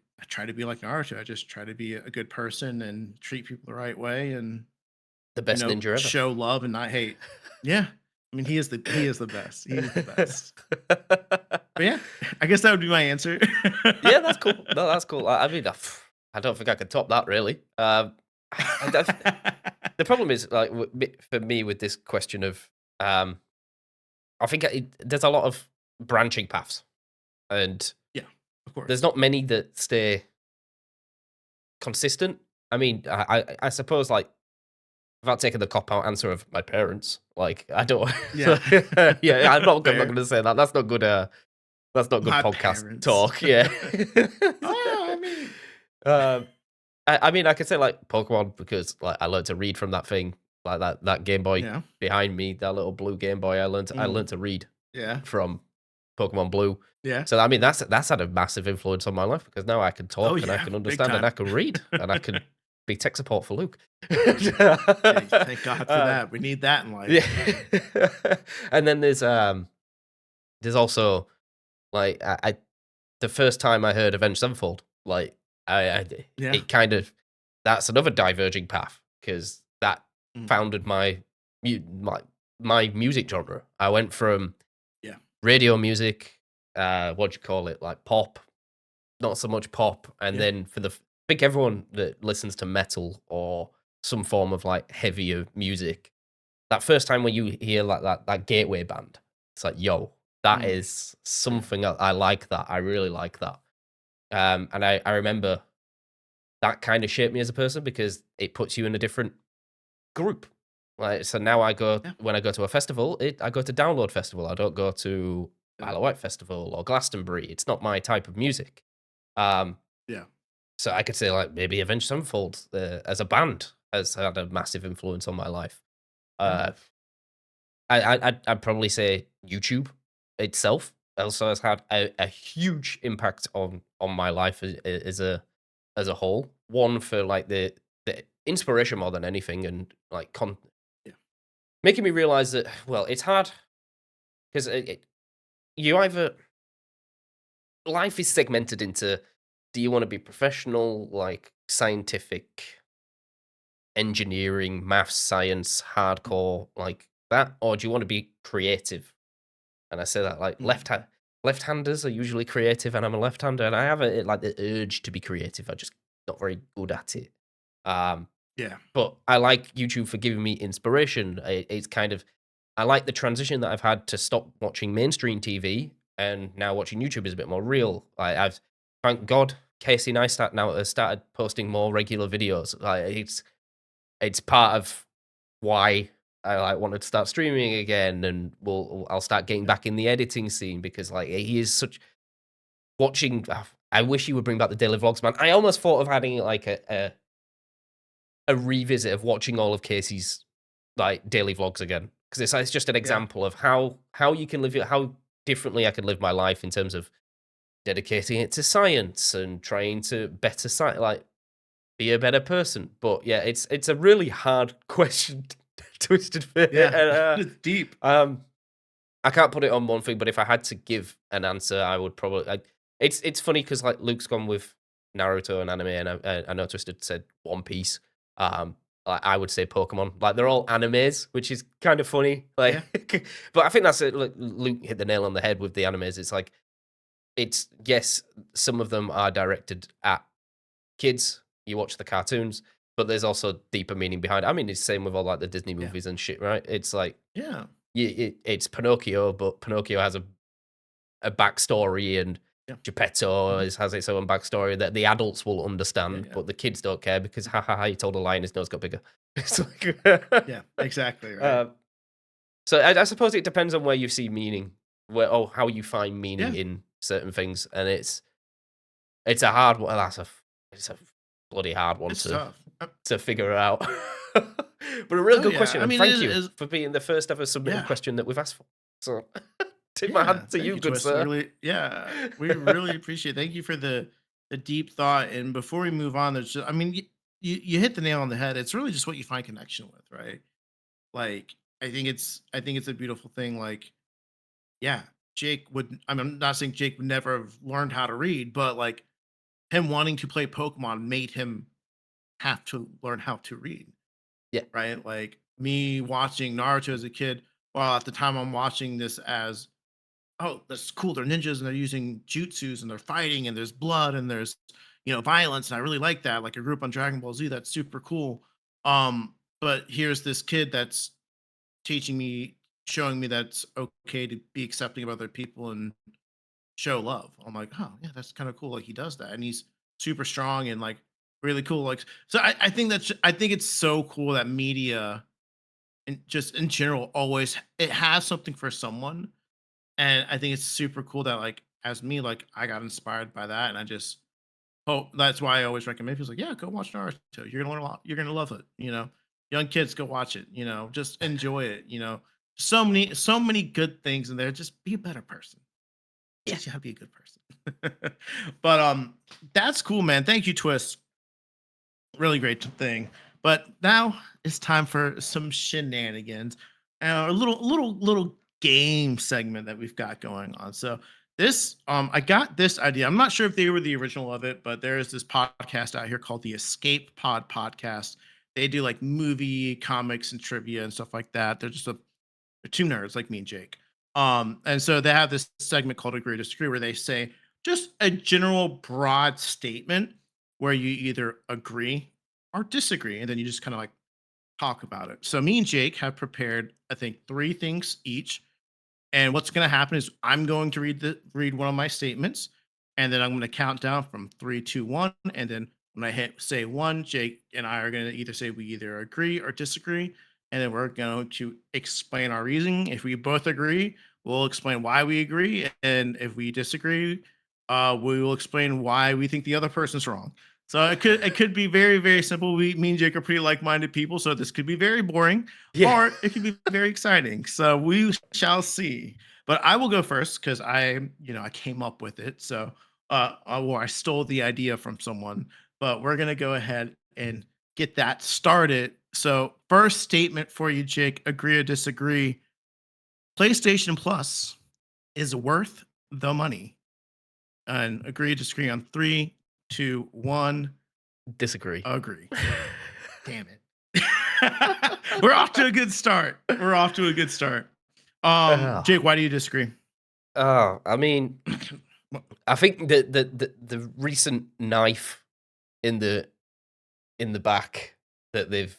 be like Naruto. I just try to be a good person and treat people the right way and The best ninja ever. show love and not hate. Yeah. I mean, he is the best. He is the best. But yeah, I guess that would be my answer. Yeah, that's cool. No, that's cool. I mean, I don't think I could top that really. I don't the problem is, like, for me with this question of, I think there's a lot of branching paths, and Yeah, of there's course. not many that stay consistent. I mean, I suppose, like, without taking the cop out answer of my parents, like, I don't. Yeah. Yeah, I'm not Fair. going to say that. That's not good. That's not good My podcast parents. talk. Yeah. Oh, I mean, um, I mean, I could say like Pokemon because like I learned to read from that thing, like that Game Boy yeah. behind me, that little blue Game Boy. I Mhm. learned to read Yeah. from Pokemon Blue. Yeah. So I mean, that's had a massive influence on my life because now I can Oh talk and I yeah, can big understand and I time. can read and I can be tech support for Luke. Hey, thank God for um, that. We need that in life. yeah, and then there's also like the first time I heard Avenged Sevenfold, like I Yeah. it kind of that's another diverging path because that Mm. founded mu- my my music genre. I went from Yeah. radio music, what do you call it, like pop, not so much pop, and Yeah. then I think everyone that listens to metal or some form of like heavier music, that first time when you hear like that gateway band, it's like, yo, that Mm. is Yeah. something I like that. I really like that. And I remember that kind of shaped me as a person because it puts you in a different group. Like, so now Yeah. when I go to a festival, I go to Download Festival. I don't go to Yeah. Isle of Wight Festival or Glastonbury. It's not my type of music. Um, Yeah. so I could say like maybe Avenged Sevenfold as a band has had a massive influence on my life. Yeah. Uh, I'd probably say YouTube itself also has had a huge impact on my life as a whole. One for like the inspiration more than anything, and like Yeah. making me realize that well, it's hard because you either life is segmented into do you want to be professional, like scientific, engineering, maths, science, Mm. hardcore, like that, or do you want to be creative? And I say that like Mm. left-handers are usually creative, and I'm a left-hander, and I have like the urge to be creative. I'm just not very good at it. Um, Yeah. but I like YouTube for giving me inspiration. It's kind of I like the transition that I've had to stop watching mainstream TV and now watching YouTube is a bit more real. I've thank God Casey Neistat now has started posting more regular videos. Like it's part of why I like wanted to start streaming again, and I'll start getting back in the editing scene because like he is such watching. I wish he would bring back the daily vlogs, man. I almost thought of adding like a revisit of watching all of Casey's like daily vlogs again because it's just an Yeah. example of how you can live it, how differently I could live my life in terms of dedicating it to science and trying to better like be a better person. But yeah, it's a really hard question, twisted fit, Yeah. and It's deep. I can't put it on one thing. But if I had to give an answer, I would probably. It's funny because like Luke's gone with Naruto and anime, and I know Twisted said One Piece. Um, I would say Pokemon. Like they're all animes, which is kind of funny. Yeah. Like, but I think that's it. Like, Luke hit the nail on the head with the animes. It's like it's yes, some of them are directed at kids. You watch the cartoons, but there's also deeper meaning behind it. I mean, it's the same with all like the Disney Yeah. movies and shit, right? It's like Yeah. it's Pinocchio, but Pinocchio has a backstory, and Yeah. Geppetto Mhm. has its own backstory that the adults will Yeah. understand, Yeah. but the kids don't care because ha ha ha, he told a lie and his nose got bigger. It's like, Yeah. Exactly. Right. uh, so I suppose it depends on where you see meaning, where or how you find meaning Yeah. in certain things, and it's a hard one. It's a bloody hard one It's tough. to figure out. But a really Oh good yeah. question, I and mean, thank you is for being the first ever submitted yeah. question that we've asked for. So, tip my Yeah. hat to Thank you, you, good Twist. sir. Really. Yeah. We really appreciate. Thank you for the deep thought. And before we move on, there's just, I mean, you hit the nail on the head. It's really just what you find connection with, right? Like, I think it's a beautiful thing. Like, yeah, Jake would. I mean, I'm not saying Jake would never have learned how to read, but like him wanting to play Pokemon made him have to learn how to read, Yeah, right? Like me watching Naruto as a kid, well, at the time I'm watching this as, oh, that's cool. They're ninjas and they're using jutsus and they're fighting and there's blood and there's violence. And I really like that. Like I grew up on Dragon Ball Z, that's super cool. But here's this kid that's teaching me, showing me that it's okay to be accepting of other people and show love. I'm like, oh yeah, that's kind of cool. Like he does that, and he's super strong and like really cool. Like so, I think it's so cool that media and just in general always it has something for someone, and I think it's super cool that like as me like I got inspired by that, and I just hope that's why I always recommend people like yeah go watch Naruto. You're gonna learn a lot. You're gonna love it. Young kids go watch it. Just enjoy it. So many good things in there. Just be a better person. yeah, Teach you how to be a good person. But that's cool, man. Thank you, Twist. Really great thing. But now it's time for some shenanigans. A little game segment that we've got going on. So this I got this idea. I'm not sure if they were the original of it, but there is this podcast out here called the Escape Pod Podcast. They do like movie, comics, and trivia and stuff like that. They're two nerds like me and Jake. And so they have this segment called Agree or Disagree where they say just a general broad statement where you either agree or disagree, and then you just kind of like talk about it. So me and Jake have prepared, I think, three things each. And what's going to happen is I'm going to read one of my statements, and then I'm going to count down from three, two, one, and then when I say one, Jake and I are going to either say we either agree or disagree, and then we're going to explain our reasoning. If we both agree, we'll explain why we agree, and if we disagree, we will explain why we think the other person's wrong. So it could be very very simple. Me and Jake are pretty like minded people, so this could be very boring, yeah, or it could be very exciting. So we shall see. But I will go first because I came up with it. So, or I stole the idea from someone. But we're gonna go ahead and get that started. So, first statement for you, Jake. Agree or disagree? PlayStation Plus is worth the money. And agree or disagree on three, two, one. disagree. Agree. Damn it. We're off to a good start. We're off to a good start. Oh, Jake, why do you disagree? I mean, I think the recent knife in the back that they've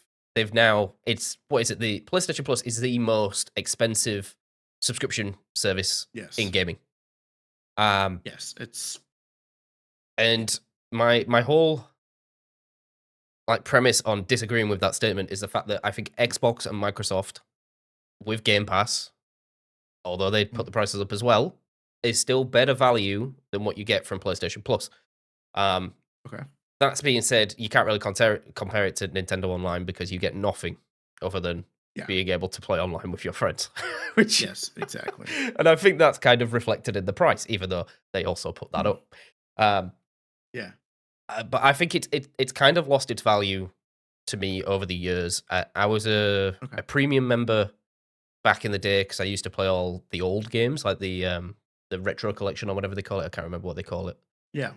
now it's what is it? The PlayStation Plus is the most expensive subscription service in Yes. gaming. Um, Yes. It's and my whole like premise on disagreeing with that statement is the fact that I think Xbox and Microsoft with Game Pass, although they put Mm, the prices up as well, is still better value than what you get from PlayStation Plus. Um, okay. That's being said, you can't really compare it to Nintendo Online because you get nothing other than Yeah. being able to play online with your friends, which, Yes, exactly. and I think that's kind of reflected in the price, even though they also put that Mm, up. Um, yeah. but I think it's kind of lost its value to me over the years. I was Okay. a premium member back in the day because I used to play all the old games, like the retro collection or whatever they call it. I can't remember what they call it. Yeah.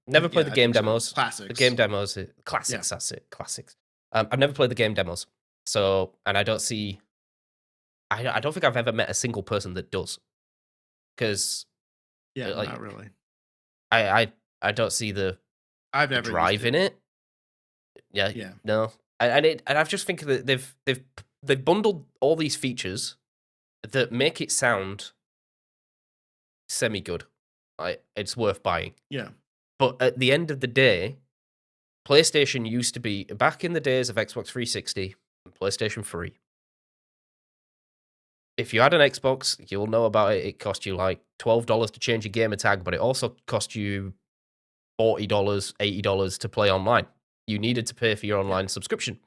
Never played Yeah, the I game think so. demos. The game Classics. demos, Yeah. classics. That's it, classics. I've never played the game demos, so and I don't see. I don't think I've ever met a single person that does because Yeah, not like really. I I I don't see I've the never used drive it. in it. Yeah, Yeah. no, and I've just think that they've bundled all these features that make it sound semi good. Like it's worth buying, Yeah. but at the end of the day, PlayStation used to be back in the days of Xbox 360 and PlayStation 3. If you had an Xbox, you'll know about it. It cost you like $12 to change your gamer tag, but it also cost you $40, $80 to play online. You needed to pay for your Yeah. online subscription. Mhm.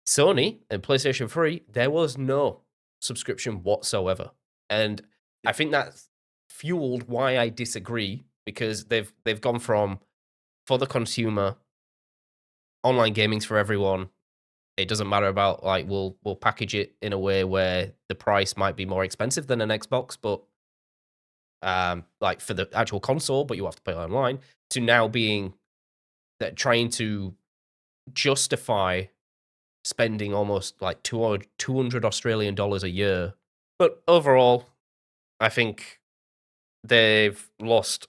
Sony and PlayStation 3, there was no subscription whatsoever. And Yeah. I think that's fueled why I disagree because they've gone from for the consumer, online gaming's for everyone. It doesn't matter about like we'll package it in a way where the price might be more expensive than an Xbox, but like for the actual console, but you have to play online. To now being that trying to justify spending almost like 200 Australian dollars a year. But overall, I think they've lost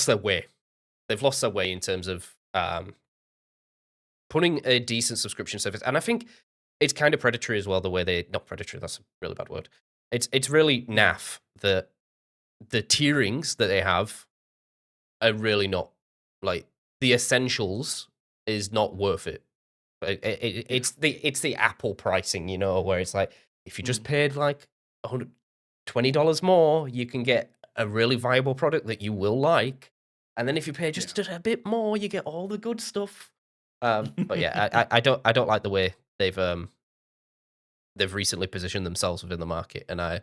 their way. They've lost their way in terms of putting a decent subscription service. And I think it's kind of predatory as well, the way they not predatory, that's a really bad word. It's really Yeah. naff that the tierings that they have are really not like the essentials is not worth it. Yeah. It's the Apple pricing, you know, where it's like if you just Mm. paid like $120 more, you can get a really viable product that you will like, and then if you pay Yeah. just a bit more, you get all the good stuff. But yeah, I don't like the way they've recently positioned themselves within the market, and Yeah.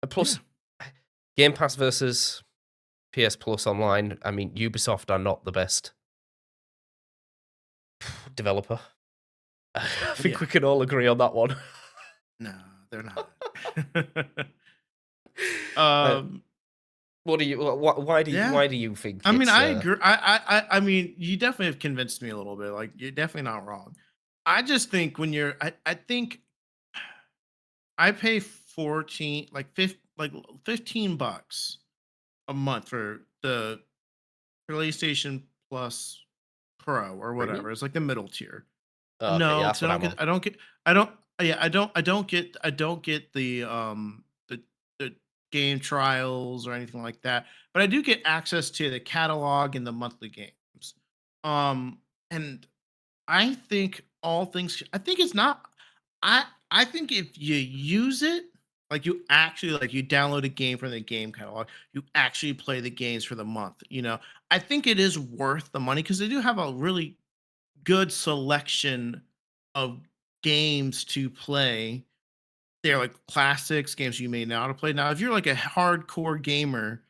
plus Game Pass versus PS Plus online. I mean, Ubisoft are not the best developer. I think Yeah. we can all agree on that one. No, they're not. Uh, um, what do you? yeah. Why do you think I mean, it's? I agree. I mean, you definitely have convinced me a little bit. Like, you're definitely not wrong. I just think when I think I pay 14, like 15 bucks a month for the PlayStation Plus Pro or Premium? whatever. It's like the middle tier. Oh, okay, yeah, No, that's because what I'm on. I don't yeah, I don't get the game trials or anything like that, but I do get access to the catalog and the monthly games. Um, and I think all things I think it's not I think if you use it, like you actually like you download a game from the game catalog, you actually play the games for the month, you know. I think it is worth the money because they do have a really good selection of games to play. They're like classics, games you may not have played. Now, if you're like a hardcore gamer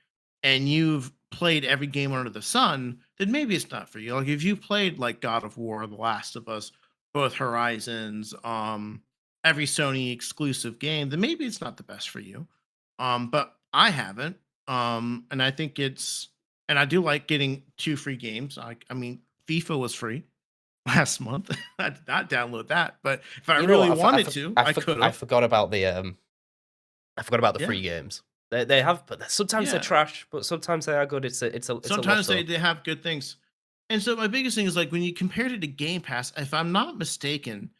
and you've played every game under the sun, then maybe it's not for you. Like if you played like God of War, The Last of Us, both Horizons, every Sony exclusive game, then maybe it's not the best for you. But I haven't. And I think and I do like getting 2 free games. I mean, FIFA was free last month. I did not download that, but if I You know really what? wanted to, I could I have. forgot about I forgot about the Yeah, free games. They have, but sometimes they're yeah. trash, but sometimes they are good. It's a loss Sometimes though. they have good things. And so my biggest thing is like when you compared it to Game Pass, if I'm not mistaken,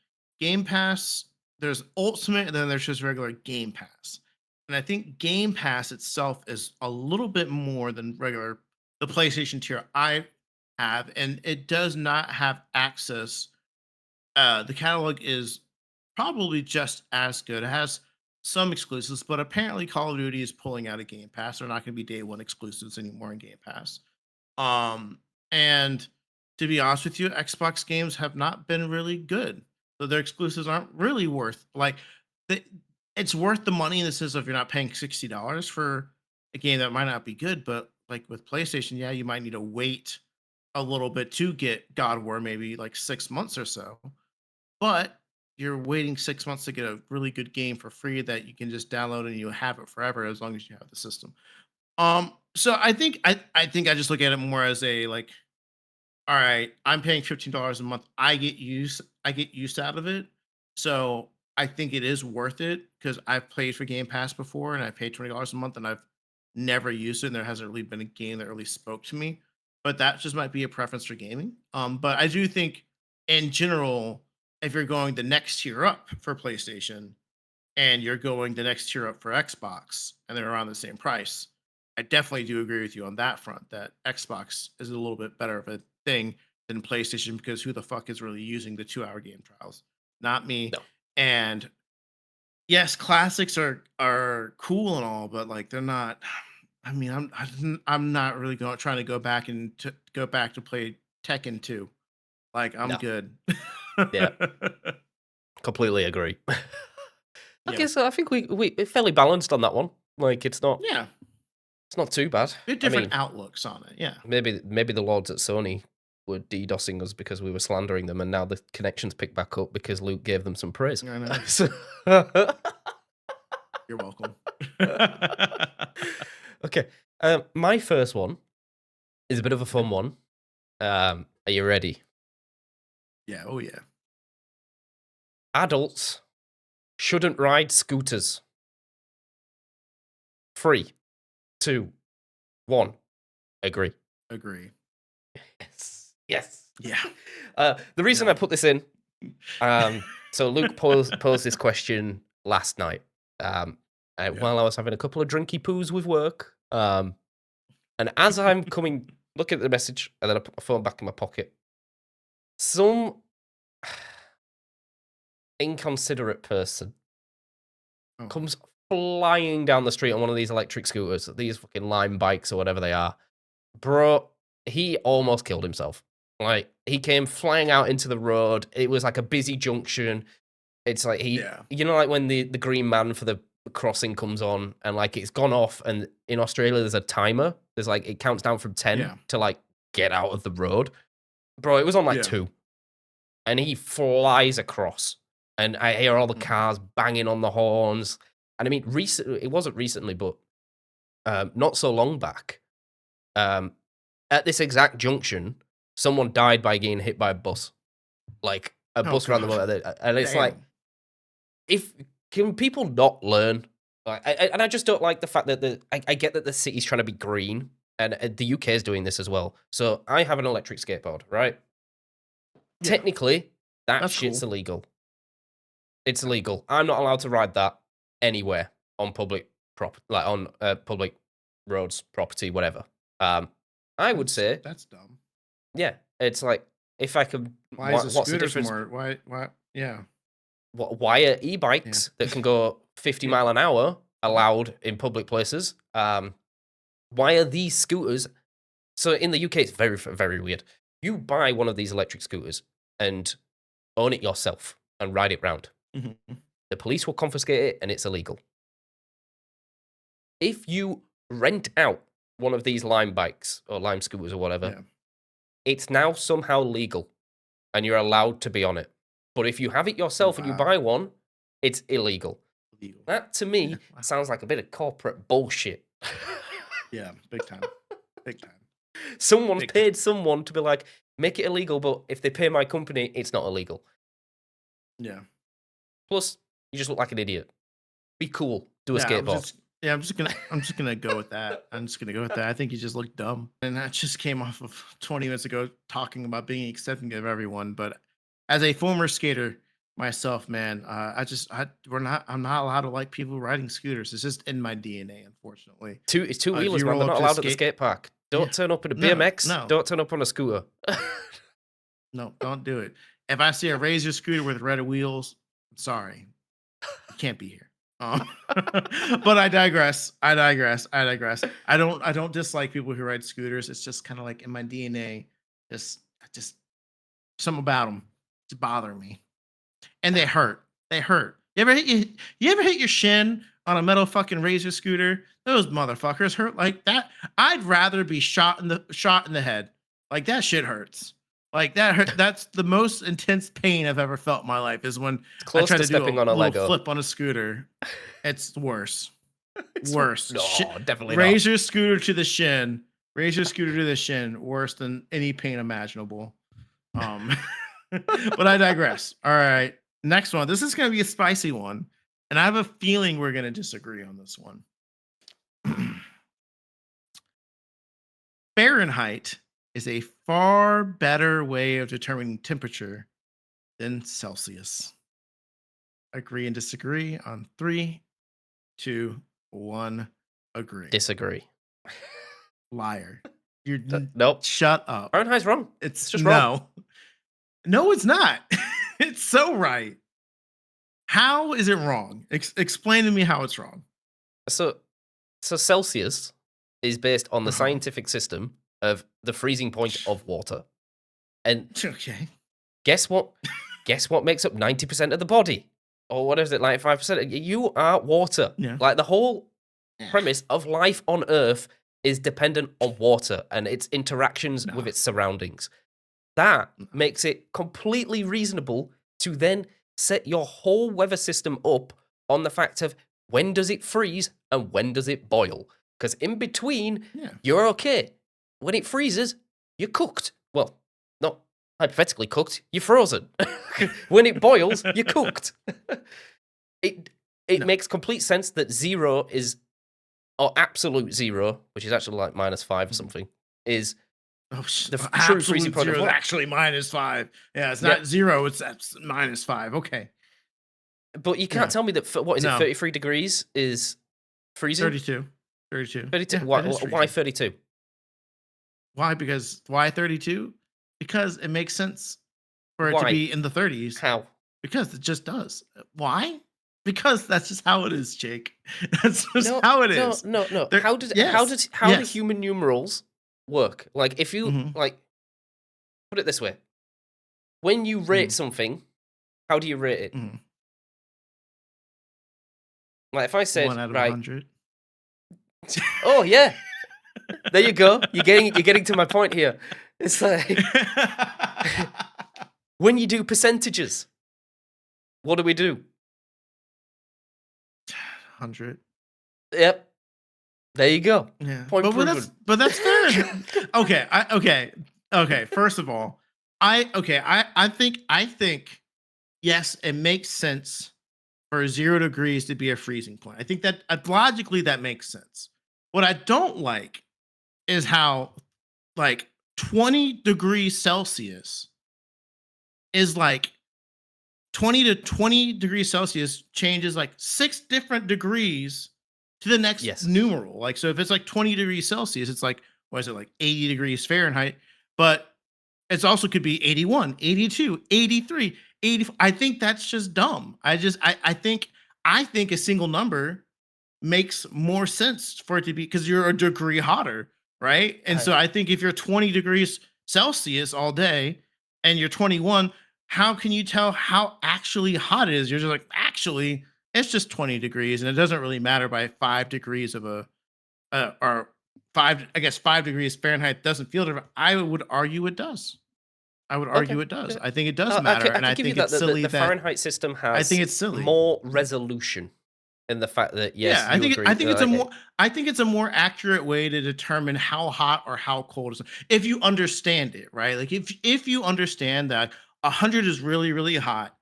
Game Pass, there's Ultimate and then there's just regular Game Pass. And I think Game Pass itself is a little bit more than regular the PlayStation tier I have, and it does not have access. The catalog is probably just as good. It has some exclusives, but apparently Call of Duty is pulling out of Game Pass. They're not going to be day one exclusives anymore in Game Pass. Um, and to be honest with you, Xbox games have not been really good. So their exclusives aren't really worth the, it's worth the money in the sense of you're not paying $60 for a game that might not be good, but like with PlayStation, yeah, you might need to wait a little bit to get God of War, maybe like 6 months or so. But you're waiting 6 months to get a really good game for free that you can just download and you have it forever as long as you have the system. So I think I just look at it more as a like, all right, I'm paying $15 a month. I get use out of it. So I think it is worth it because I've played for Game Pass before and I paid $20 a month and I've never used it. And there hasn't really been a game that really spoke to me. But that just might be a preference for gaming. But I do think in general, if you're going the next tier up for PlayStation, and you're going the next tier up for Xbox and they're around the same price, I definitely do agree with you on that front that Xbox is a little bit better of a thing than PlayStation because who the fuck is really using the 2 hour game trials? Not me. No, And yes, classics are cool and all, but like they're not. I mean, I'm not really going trying to go back and to go back to play Tekken 2. Like I'm no, good. yeah, completely agree. Yeah. Okay, so I think we're fairly balanced on that one. Like Yeah. it's not too bad. Bit I different mean, outlooks on it. Yeah. maybe the lords at Sony were DDoSing us because we were slandering them, and now the connections pick back up because Luke gave them some praise. I know. So- You're welcome. okay, my first one is a bit of a Okay. fun one. Are you ready? Yeah. Oh, yeah. Adults shouldn't ride scooters. 3, 2, 1. Agree. Agree. Yes. Yes. Yeah. The reason Yeah. I put this in, so Luke posed this question last night, Yeah. while I was having a couple of drinky poos with work, and as I'm looking at the message, and then I put my phone back in my pocket, some inconsiderate person Oh. comes flying down the street on one of these electric scooters, these fucking Lime bikes or whatever they are. Bro, he almost killed himself. Like, he came flying out into the road. It was like a busy junction. It's like Yeah. like when the green man for the crossing comes on and like it's gone off, and in Australia there's a timer. There's like it counts down from 10 Yeah. to like get out of the road. Bro, it was on like Yeah. 2, and he flies across, and I hear all the Mhm. cars banging on the horns. And I mean, recently, it wasn't recently, but not so long back, um, at this exact junction, someone died by getting hit by a bus. Like a Oh bus ran them God. over, and it's like, Damn. if can people not learn? Like, and I just don't like the fact that I get that the city's trying to be green, and the UK is doing this as well. So I have an electric skateboard, right? Yeah. Technically, that That's shit's cool. illegal. It's illegal. I'm not allowed to ride that anywhere on like on public roads, property, whatever. Um, I would say, That's dumb. yeah, it's like if I could, Why is the what's the scooters difference? more? Why? Yeah. Why are Yeah. e-bikes that can go 50 Yeah. mile an hour allowed in public places? Why are these scooters? So in the UK, it's very, very weird. You buy one of these electric scooters and own it yourself and ride it round. Mhm. The police will confiscate it and it's illegal. If you rent out one of these Lime bikes or Lime scooters or whatever, Yeah. it's now somehow legal and you're allowed to be on it. But if you have it yourself and you Wow. buy one, it's illegal. Illegal. That to Yeah. me Wow. sounds like a bit of corporate bullshit. Yeah. Big time. Big time. Someone's Big time. paid someone to be like, make it illegal, but if they pay my company, it's not illegal. Yeah. Plus, you just look like an idiot. Be cool. Do a Yeah, skateboard. I'm just gonna go with that. I'm just gonna go with that. I think he just looked dumb. And that just came off of 20 minutes ago talking about being accepting of everyone. But as a former skater myself, man, I'm not allowed to like people riding scooters. It's just in my DNA, unfortunately. It's two If wheelers, you man. roll They're up not to the allowed at the skate skate park. Don't Yeah. turn up in a No, BMX. no, Don't turn up on a scooter. no, don't do it. If I see a Razor scooter with red wheels, sorry, you can't be here. But I digress. I digress. I digress. I don't dislike people who ride scooters. It's just kind of like in my DNA. Just something about them to bother me, and they hurt. They hurt. You ever hit your shin on a metal fucking Razor scooter? Those motherfuckers hurt like that. I'd rather be shot in the head. Like that shit hurts. Like that hurt. That's the most intense pain I've ever felt in my life is when It's I close try to to do stepping a on a little Lego. flip on a scooter. It's worse. It's Worse. no, definitely not. Razor scooter to the shin. Razor scooter to the shin. Worse than any pain imaginable. Um, but I digress. All right. Next one. This is going to be a spicy one. And I have a feeling we're going to disagree on this one. Fahrenheit is a far better way of determining temperature than Celsius. Agree and disagree on 3, 2, 1. Agree. Disagree. Liar. You're Nope. shut up. Fahrenheit's wrong. It's just wrong. No, it's not. It's so right. How is it wrong? Explain to me how it's wrong. So Celsius is based on the Uh-huh. scientific system of the freezing point of water. And Okay. guess what? Guess what makes up 90% of the body? Or what is it, like 5%? You are water. Yeah. Like the whole Yeah. premise of life on Earth is dependent on water and its interactions with No. its surroundings. That No. makes it completely reasonable to then set your whole weather system up on the fact of when does it freeze and when does it boil? Because in between, Yeah. you're okay. When it freezes, you're cooked. Well, not hypothetically cooked, you're frozen. When it boils, you're cooked. It No. makes complete sense that zero is, or absolute zero, which is actually like -5 or something, is Oh, the true absolute freezing point of zero is water. actually -5. Yeah, it's Yeah. not 0. It's -5. Okay. But you can't Yeah. tell me that, what is it, No. 33 degrees is freezing? 32. 32. 32? Yeah, Why, it is why freezing. 32? Why? Because why 32? Because it makes sense for it to Why? be in the 30s. How? Because it just does. Why? Because that's just how it is, Jake. That's just No, how it no, is. no, no. There- How do yes, yes. human numerals work? Like, if you Mhm. like, put it this way: when you rate Mhm. something, how do you rate it? Mhm. Like, if I said, 1 out of right, 100. oh yeah, there you go. You're getting to my point here. It's like when you do percentages, what do we do? 100. Yep, there you go. Yeah. Point But proven. that's fair. Okay. Okay. First of all, I think yes, it makes sense for 0 degrees to be a freezing point. I think that logically that makes sense. What I don't like is how like 20 degrees Celsius is like 20 to 20 degrees Celsius changes like 6 different degrees to the next Yes. numeral. Like, so if it's like 20 degrees Celsius, it's like, what is it, like 80 degrees Fahrenheit? But it's also could be 81, 82, 83, 80. I think that's just dumb. I think a single number makes more sense for it to be because you're a degree hotter, right? And so I think if you're 20 degrees Celsius all day and you're 21, how can you tell how actually hot it is? You're just like, actually, it's just 20 degrees, and it doesn't really matter by 5 degrees of a or five, I guess 5 degrees Fahrenheit doesn't feel different. I would argue it does. I would Okay. argue it does. Yeah. I think it does matter, I and I could give you think that. it's silly The that Fahrenheit system I has think it's silly. more resolution in the fact that, yes, Yeah, you agree. I think it's a more accurate way to determine how hot or how cold is if you understand it, right? Like if you understand that 100 is really really hot,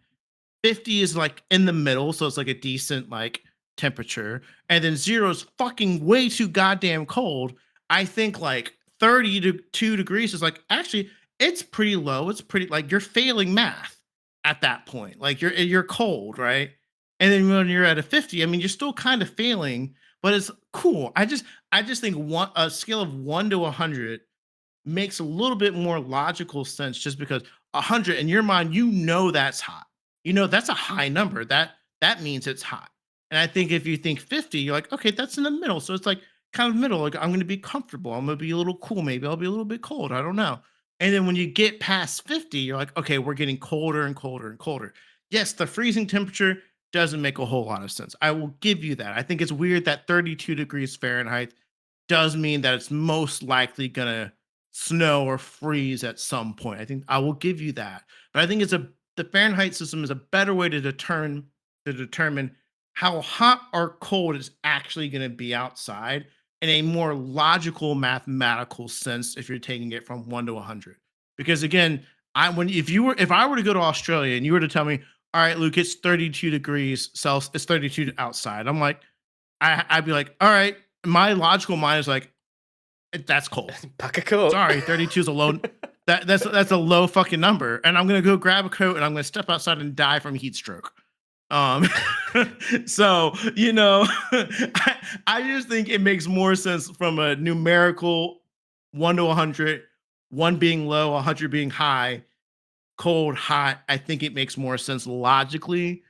50 is like in the middle, so it's like a decent like temperature, and then 0 is fucking way too goddamn cold. I think like 30 to 2 degrees is like actually it's pretty low. It's pretty like you're failing math at that point. Like you're cold, right? And then when you're at a 50, I mean, you're still kind of failing, but it's cool. I just think a scale of 1 to 100 makes a little bit more logical sense just because 100 in your mind, that's hot. That's a high number. That means it's hot. And I think if you think 50, you're like, okay, that's in the middle. So it's like kind of middle. Like I'm going to be comfortable. I'm going to be a little cool. Maybe I'll be a little bit cold. I don't know. And then when you get past 50, you're like, okay, we're getting colder and colder and colder. Yes, the freezing temperature doesn't make a whole lot of sense. I will give you that. I think it's weird that 32 degrees Fahrenheit does mean that it's most likely gonna snow or freeze at some point. I think I will give you that. But I think the Fahrenheit system is a better way to determine how hot or cold it's actually going to be outside in a more logical mathematical sense if you're taking it from 1 to 100. Because again, if I were to go to Australia and you were to tell me, all right, Luke, it's 32 degrees Celsius, it's 32 outside. I'm like, I'd be like, all right. My logical mind is like, that's cold. Pack a coat. Sorry, 32 is a low. That's a low fucking number, and I'm gonna go grab a coat and I'm gonna step outside and die from heat stroke. Um, so I just think it makes more sense from a numerical 1 to 100, one being low, 100 being high, cold, hot. I think it makes more sense logically.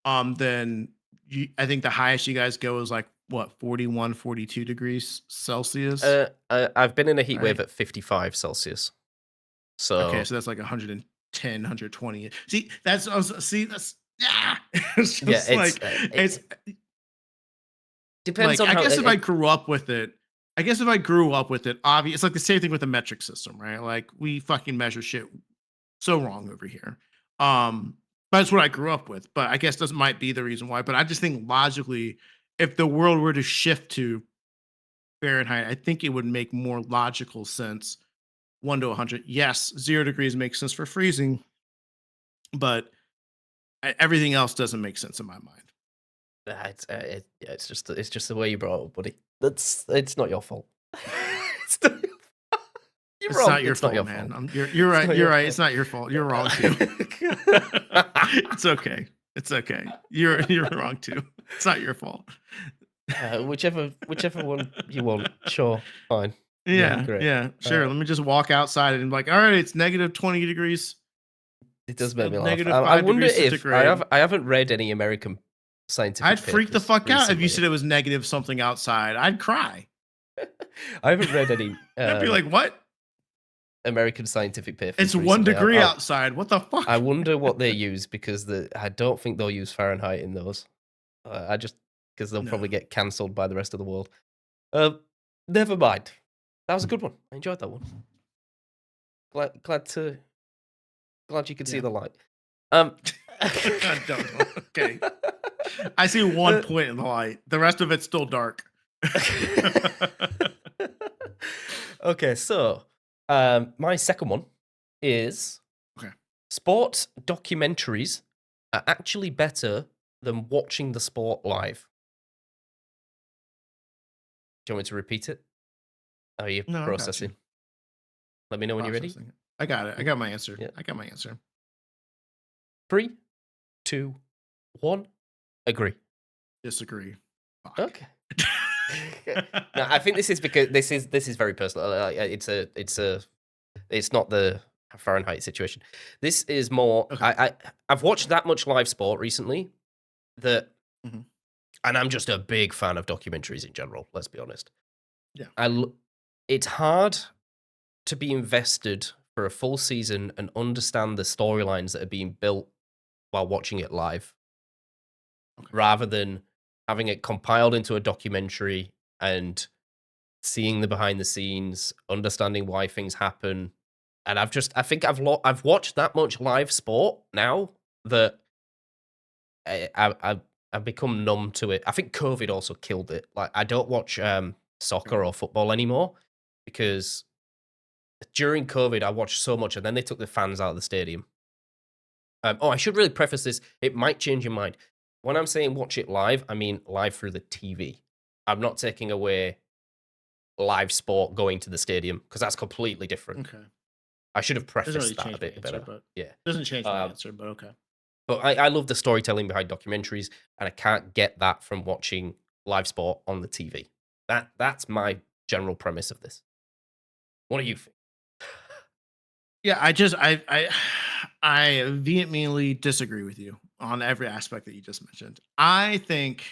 Than I think the highest you guys go is like what 41, 42 degrees Celsius, I've been in a heat wave right? at 55 Celsius. Okay, So so that's like 110, 120. See, that's yeah. It's yeah, just like it's it depends like on I how guess if I grew up with it, obvious it's like the same thing with the metric system, right? Like we fucking measure shit so wrong over here. Um, but that's what I grew up with. But I guess this might be the reason why. But I just think logically, if the world were to shift to Fahrenheit, I think it would make more logical sense. 1 to 100. Yes, 0 degrees makes sense for freezing, but everything else doesn't make sense in my mind. yeah, it's just the way you brought it up, buddy. It's not your fault. It's not your You're It's wrong. not your It's not fault, your man. fault. You're It's right. not You're your right. It's fault. not your fault. You're wrong too. It's okay. It's okay. You're wrong too. It's not your fault. Whichever one you want. Sure, fine. Yeah, Yeah, great. yeah, sure. Uh, Let me just walk outside and be like, all right, it's negative 20 degrees, it does make me laugh. negative I five wonder degrees if centigrade. I haven't read any American I'd scientific freak the papers fuck out if you recently. said it was negative something outside. I'd cry. I haven't read any I'd be like, what? American scientific It's papers one recently. degree outside. What the I fuck? wonder what they use because I don't think they'll use Fahrenheit in those. I just because they'll No. probably get cancelled by the rest of the world. Uh, Never mind. That was a good one. I enjoyed that one. Glad you could see Yeah. the light. Um, Don't. Okay. I see one uh, point in the light. The rest of it's still dark. okay, so my second one is Okay. sports documentaries are actually better than watching the sport live. Do you want me to repeat it? Are you No, I got you. processing? Let me know when you're ready. Processing it. I got it. I got my answer. Yeah. I got my answer. 3, 2, 1. Agree. Disagree. Fuck. Okay. No, I think this is because this is very personal. It's not the Fahrenheit situation. This is more. Okay. I've watched that much live sport recently that, Mhm. and I'm just a big fan of documentaries in general. Let's be honest. Yeah. It's hard to be invested for a full season and understand the storylines that are being built while watching it live, Okay. rather than having it compiled into a documentary and seeing the behind the scenes, understanding why things happen. And I think I've watched that much live sport now that I've become numb to it. I think COVID also killed it. Like I don't watch Okay. soccer or football anymore because during COVID I watched so much, and then they took the fans out of the stadium. I should really preface this. It might change your mind. When I'm saying watch it live, I mean live through the TV. I'm not taking away live sport going to the stadium because that's completely different. Okay. I should have Doesn't really prefaced that a change my bit answer, better. but Yeah. doesn't change my Um, answer, but okay. but I love the storytelling behind documentaries, and I can't get that from watching live sport on the TV. That's my general premise of this. What do you think? Yeah, I vehemently disagree with you on every aspect that you just mentioned. I think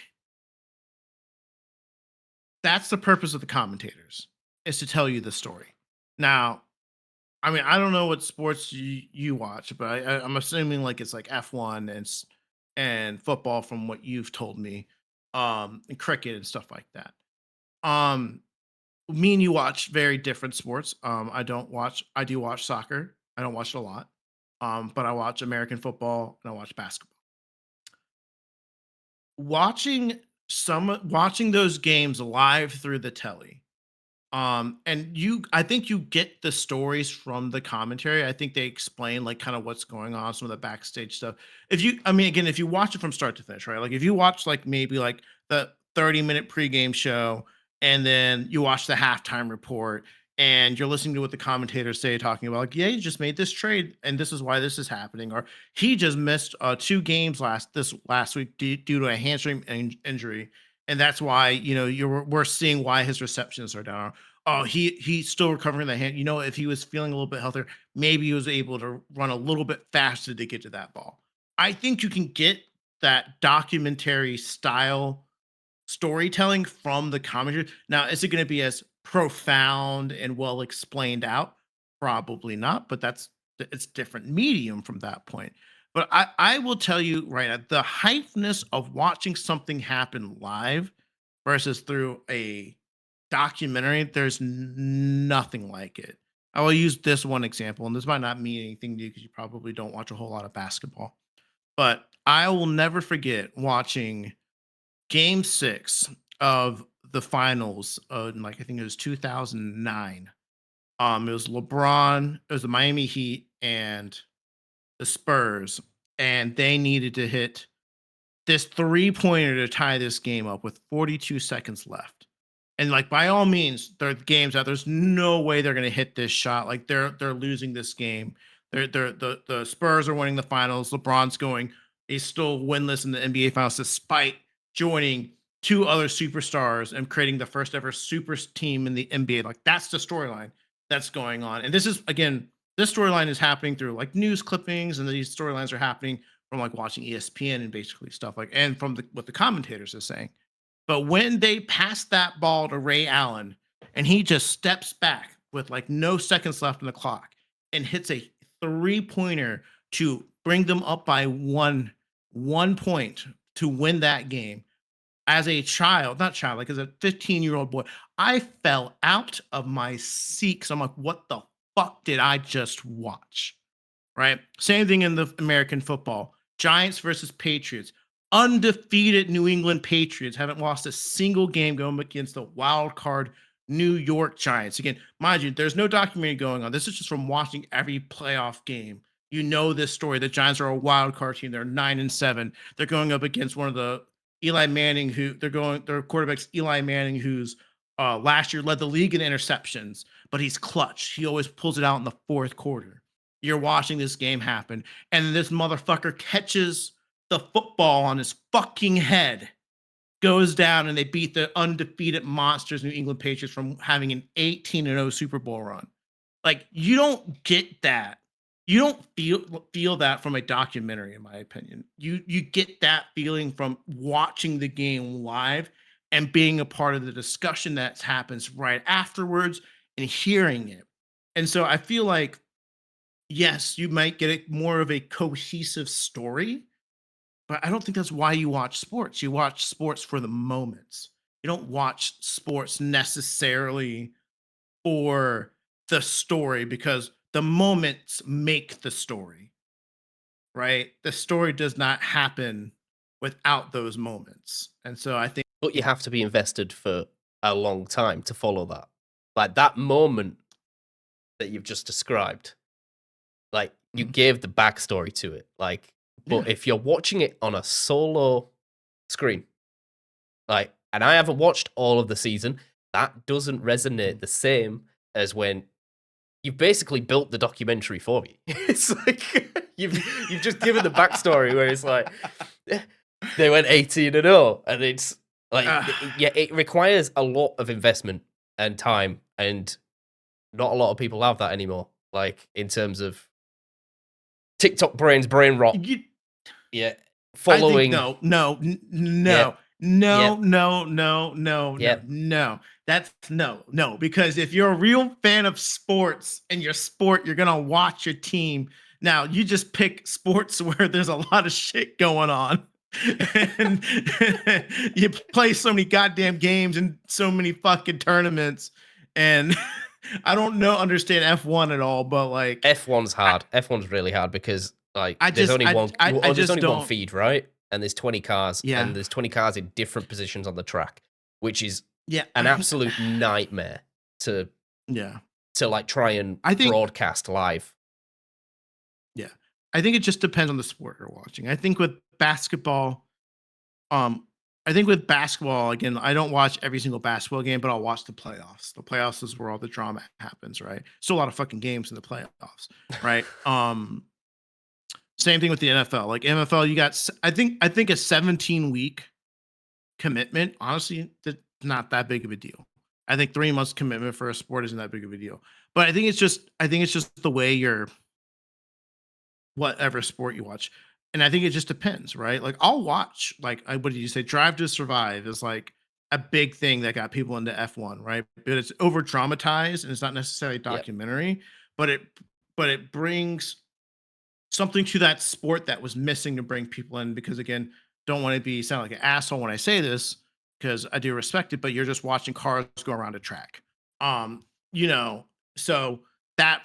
that's the purpose of the commentators, is to tell you the story. Now, I mean, I don't know what sports you watch, but I'm assuming like it's like F1 and football from what you've told me, and cricket and stuff like that. Um, Me and you watch very different sports. I do watch soccer. I don't watch it a lot. But I watch American football and I watch basketball. Watching those games live through the telly. And I think you get the stories from the commentary. I think they explain like kind of what's going on, some of the backstage stuff. I mean, again, if you watch it from start to finish, right? Like if you watch like maybe like the 30-minute pregame show and then you watch the halftime report and you're listening to what the commentators say, talking about like, yeah, he just made this trade and this is why this is happening, or he just missed 2 games last week due to a hamstring injury, and that's why we're seeing why his receptions are down. Oh, he's still recovering the hand. If he was feeling a little bit healthier, maybe he was able to run a little bit faster to get to that ball. I think you can get that documentary style storytelling from the commentary. Now, is it going to be as profound and well explained out? Probably not, but it's different medium from that point. But I will tell you right now, the hypeness of watching something happen live versus through a documentary, there's nothing like it. I will use this one example, and this might not mean anything to you because you probably don't watch a whole lot of basketball. But I will never forget watching Game 6 of the finals, like I think it was 2009. It was LeBron, it was the Miami Heat and the Spurs, and they needed to hit this three-pointer to tie this game up with 42 seconds left. And like by all means, their games out. There's no way they're gonna hit this shot. Like they're losing this game. The Spurs are winning the finals. LeBron's going, he's still winless in the NBA finals despite joining 2 other superstars and creating the first ever super team in the NBA. Like that's the storyline that's going on. And this storyline is happening through like news clippings, and these storylines are happening from like watching ESPN and basically stuff like, and from what the commentators are saying. But when they pass that ball to Ray Allen and he just steps back with like no seconds left on the clock and hits a three-pointer to bring them up by one point to win that game, as a child, not child, like as a 15-year-old boy, I fell out of my seat because I'm like, what the fuck did I just watch? Right? Same thing in the American football. Giants versus Patriots. Undefeated New England Patriots haven't lost a single game going against the wild card New York Giants. Again, mind you, there's no documentary going on. This is just from watching every playoff game. You know this story. The Giants are a wild card team. They're 9-7. They're going up against one of the Eli Manning, their quarterback's Eli Manning, who's last year led the league in interceptions, but he's clutch. He always pulls it out in the fourth quarter. You're watching this game happen, and this motherfucker catches the football on his fucking head, goes down, and they beat the undefeated monsters New England Patriots from having an 18-0 Super Bowl run. Like you don't get that. You don't feel that from a documentary, in my opinion. You get that feeling from watching the game live and being a part of the discussion that happens right afterwards and hearing it. And so I feel like yes, you might get more of a cohesive story, but I don't think that's why you watch sports. You watch sports for the moments. You don't watch sports necessarily for the story because the moments make the story, right? The story does not happen without those moments. And so I think, But you have to be invested for a long time to follow that. Like that moment that you've just described, like you mhm, gave the backstory to it. Like, yeah, but if you're watching it on a solo screen, like, and I haven't watched all of the season, that doesn't resonate mhm. the same as when you've basically built the documentary for me. It's like you've just given the backstory where it's like they went 18-0, and Like, yeah, it requires a lot of investment and time, and not a lot of people have that anymore. Like, in terms of TikTok brain rot. you, Yeah, I think following. Yep, yep, yep. no. That's no. Because if you're a real fan of sports and your sport, you're gonna watch your team. Now you just pick sports where there's a lot of shit going on, and you play so many goddamn games and so many fucking tournaments. And I don't understand F1 at all, but like F1's I, hard. F1's really hard because like I there's just only one. I There's just only one don't. feed, right? And there's 20 cars, Yeah, and there's 20 cars in different positions on the track, which is yeah, an absolute nightmare to yeah. like try and I think broadcast live. Yeah. I think it just depends on the sport you're watching. I think with basketball, um, again, I don't watch every single basketball game, but I'll watch the playoffs. The playoffs is where all the drama happens, right? Still a lot of fucking games in the playoffs, right? Same thing with the NFL. Like NFL, you got I think a 17-week commitment, honestly, that's not that big of a deal. I think 3 months commitment for a sport isn't that big of a deal. But I think it's just the way you're whatever sport you watch. And I think it just depends, right? Like I'll watch like what did you say? Drive to Survive is like a big thing that got people into F1, right? But it's over dramatized and it's not necessarily a Yep. documentary, but it brings something to that sport that was missing to bring people in because again, don't want to be sound like an asshole when I say this because I do respect it, but you're just watching cars go around a track. Um, you know, so it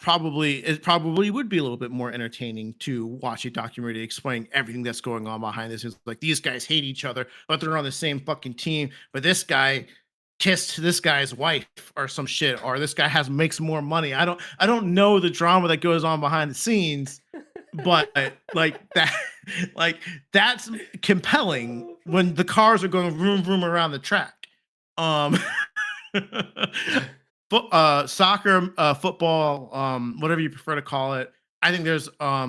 probably would be a little bit more entertaining to watch a documentary explaining everything that's going on behind this. It's like these guys hate each other, but they're on the same fucking team. But this guy kissed this guy's wife or some shit, or this guy makes more money. I don't know the drama that goes on behind the scenes, but like that like that's compelling Oh, when the cars are going vroom vroom around the track. um Soccer, football, whatever you prefer to call it. I think there's a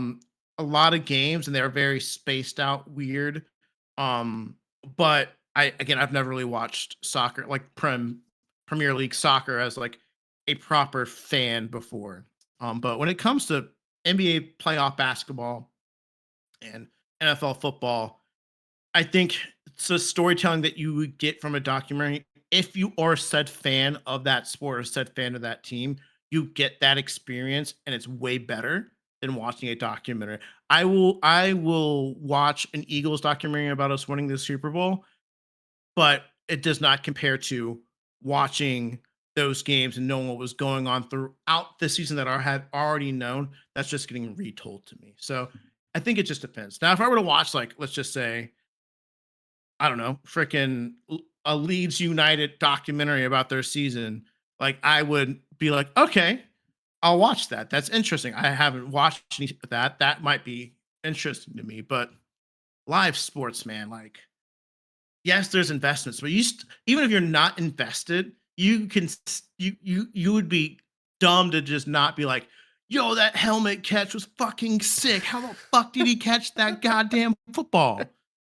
lot of games and they're very spaced out, weird. Um, but I've never really watched soccer like Premier League soccer as like a proper fan before. But when it comes to NBA playoff basketball and NFL football, I think it's a storytelling that you would get from a documentary. If you are said fan of that sport or said fan of that team, you get that experience and it's way better than watching a documentary. I will watch an Eagles documentary about us winning the Super Bowl, but it does not compare to watching those games and knowing what was going on throughout the season that I had already known. That's just getting retold to me. So I think it just depends. Now, if I were to watch, like, let's just say, I don't know, freaking a Leeds United documentary about their season, like I would be like, okay, I'll watch that. That's interesting. I haven't watched any of that. That might be interesting to me, but live sports, man, like yes, there's investments, but even if you're not invested, you can you would be dumb to just not be like, yo, that helmet catch was fucking sick. How the fuck did he catch that goddamn football?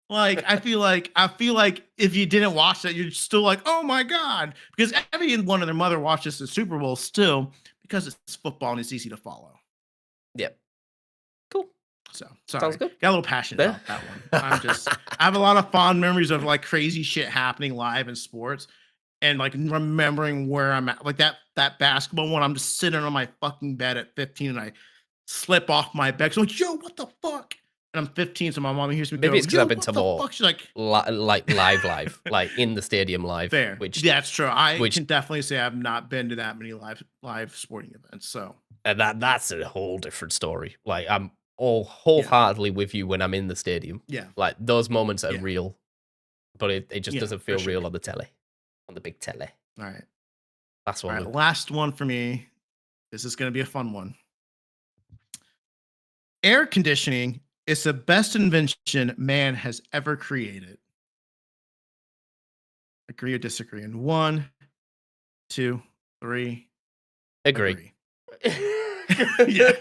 Like, I feel like if you didn't watch that, you're still like, oh my god, because everyone and their mother watches the Super Bowl still because it's football and it's easy to follow. Yep. Cool. So Sounds sorry, good. got a little passionate Yeah. about that one. I have a lot of fond memories of like crazy shit happening live in sports, and like remembering where I'm at. Like that basketball one, I'm just sitting on my fucking bed at 15, and I slip off my bed. So I'm like, yo, what the fuck? And I'm 15, so my mom hears me Maybe go, it's because yo, I've been what to the more fuck? She's like, like live, like in the stadium live, fair. which Yeah, it's true. I which can definitely say I've not been to that many live sporting events. So and that's a whole different story. Like I'm all yeah, wholeheartedly with you when I'm in the stadium. yeah, Like those moments are yeah, real, but it just yeah, doesn't for feel sure. real on the telly, on the big telly. All right. That's All one, right. Luke. Last one for me. This is going to be a fun one. Air conditioning is the best invention man has ever created. Agree or disagree? And one, two, three, Agree. agree. Yeah.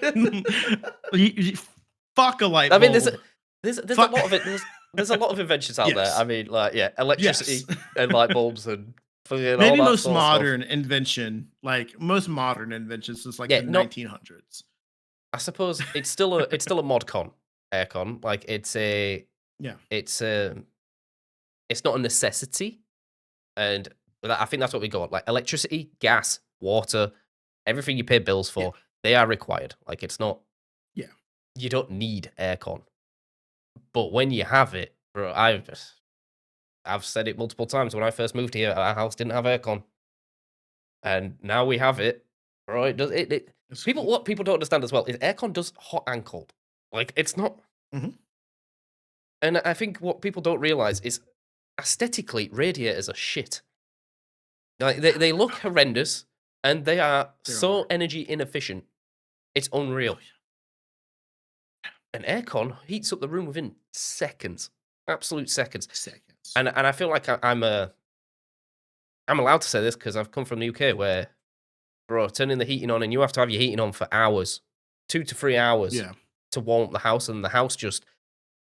You- Fuck a light I mean, bulb. there's a Fuck. lot of it. There's a lot of inventions out there. Yes. I mean, like, yeah, Yes. electricity and light bulbs and fucking all Maybe that most sort of stuff. modern invention, like most modern inventions since like Yeah, the not 1900s. I suppose it's still a mod con, aircon. Like, Yeah. it's a it's not a necessity, and I think that's what we got. Like, electricity, gas, water, everything you pay bills Yeah. for, they are required. Like, it's not Yeah. you don't need aircon, but when you have it, bro, I've said it multiple times. When I first moved here, our house didn't have aircon, and now we have it. Bro, it does it. It's People, what people don't understand as well is aircon does hot and cold. Like, it's not, mhm. and I think what people don't realize is aesthetically radiators are shit. Like, they look horrendous, and they are There so are. energy inefficient. It's Oh unreal. An aircon heats up the room within seconds, absolute seconds. yeah. Seconds. And I feel like I'm allowed to say this because I've come from the UK where, bro, turning the heating on, and you have to have your heating on for hours, 2 to 3 hours, Yeah. to warm up the house, and the house just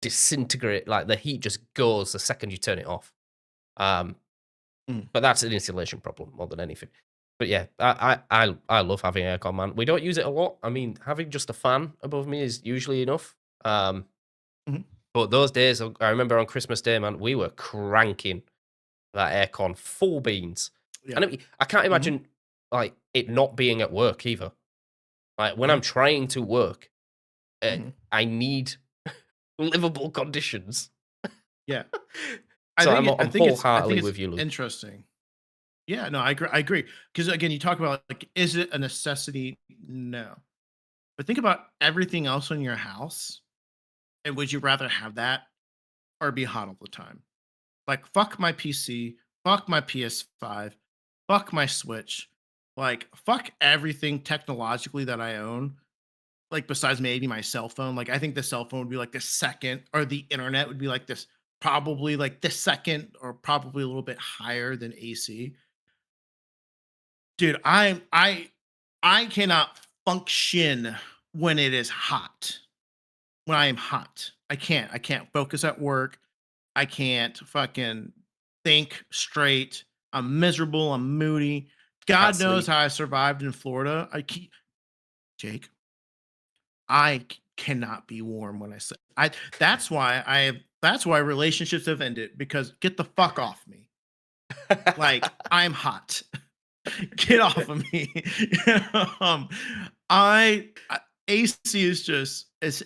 disintegrate. Like, the heat just goes the second you turn it off. Um, Mm. but that's an insulation problem more than anything. But yeah, I love having aircon, man. We don't use it a lot. I mean, having just a fan above me is usually enough. Um, Mhm. but those days, I remember on Christmas Day, man, we were cranking that aircon full beans. Yeah. And I can't Mhm. imagine, like, it not being at work either. Like, when I'm Mhm. trying to work, Mhm. I need livable conditions. Yeah. So I I'm think wholeheartedly it's with you, Luke. interesting. Yeah, no, I agree. Because again, you talk about like, is it a necessity? No. But think about everything else in your house. And would you rather have that or be hot all the time? Like, fuck my PC, fuck my PS5, fuck my Switch, like, fuck everything technologically that I own. Like, besides maybe my cell phone. Like, I think the cell phone would be like the second, or the internet would be like this, probably like the second, or probably a little bit higher than AC. Dude, I cannot function when it is hot. When I am hot, I can't focus at work. I can't fucking think straight. I'm miserable. I'm moody. Can't God knows sleep. how I survived in Florida. Jake, cannot be warm when I say I. That's why relationships have ended, because get the fuck off me. Like, I'm hot. Get off of me. um, I AC is just it's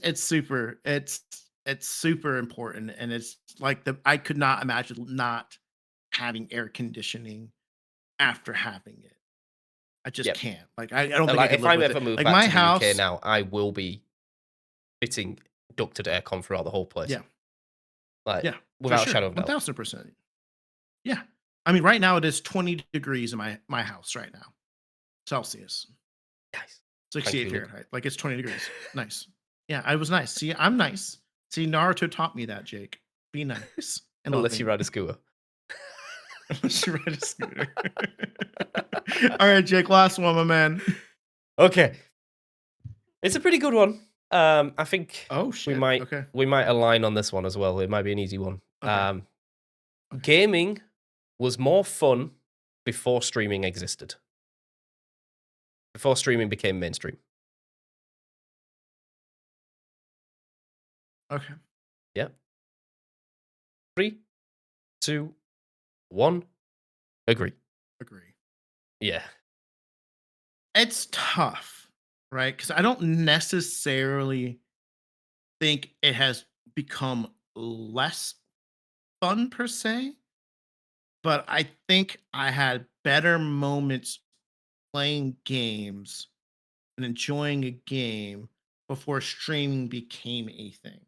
super important, and it's like I could not imagine not having air conditioning after having it. I just Yep. can't. Like, I don't think I Like, could if live I with it. ever move Like back my to the UK house, now, I will be fitting ducted aircon throughout the whole place. yeah, Like, yeah, for without a sure, shadow of a doubt. 1000%. Yeah, I mean, right now it is 20 degrees in my house right now, Celsius. Nice. Thank 68 you, Luke. Fahrenheit. Like, it's 20 degrees. Nice. Yeah, I was nice. See, I'm nice. See, Naruto taught me that, Jake. Be nice and Unless you loving. ride a scooter. Unless you ride a scooter. All right, Jake, last one, my man. Okay. It's a pretty good one. I think Oh we shit. might Okay. we might align on this one as well. It might be an easy one. Okay. Okay. Gaming was more fun before streaming existed. Before streaming became mainstream. Okay. Yeah. 3, 2, 1. Agree. Agree. Yeah. It's tough, right? Because I don't necessarily think it has become less fun per se, but I think I had better moments playing games and enjoying a game before streaming became a thing.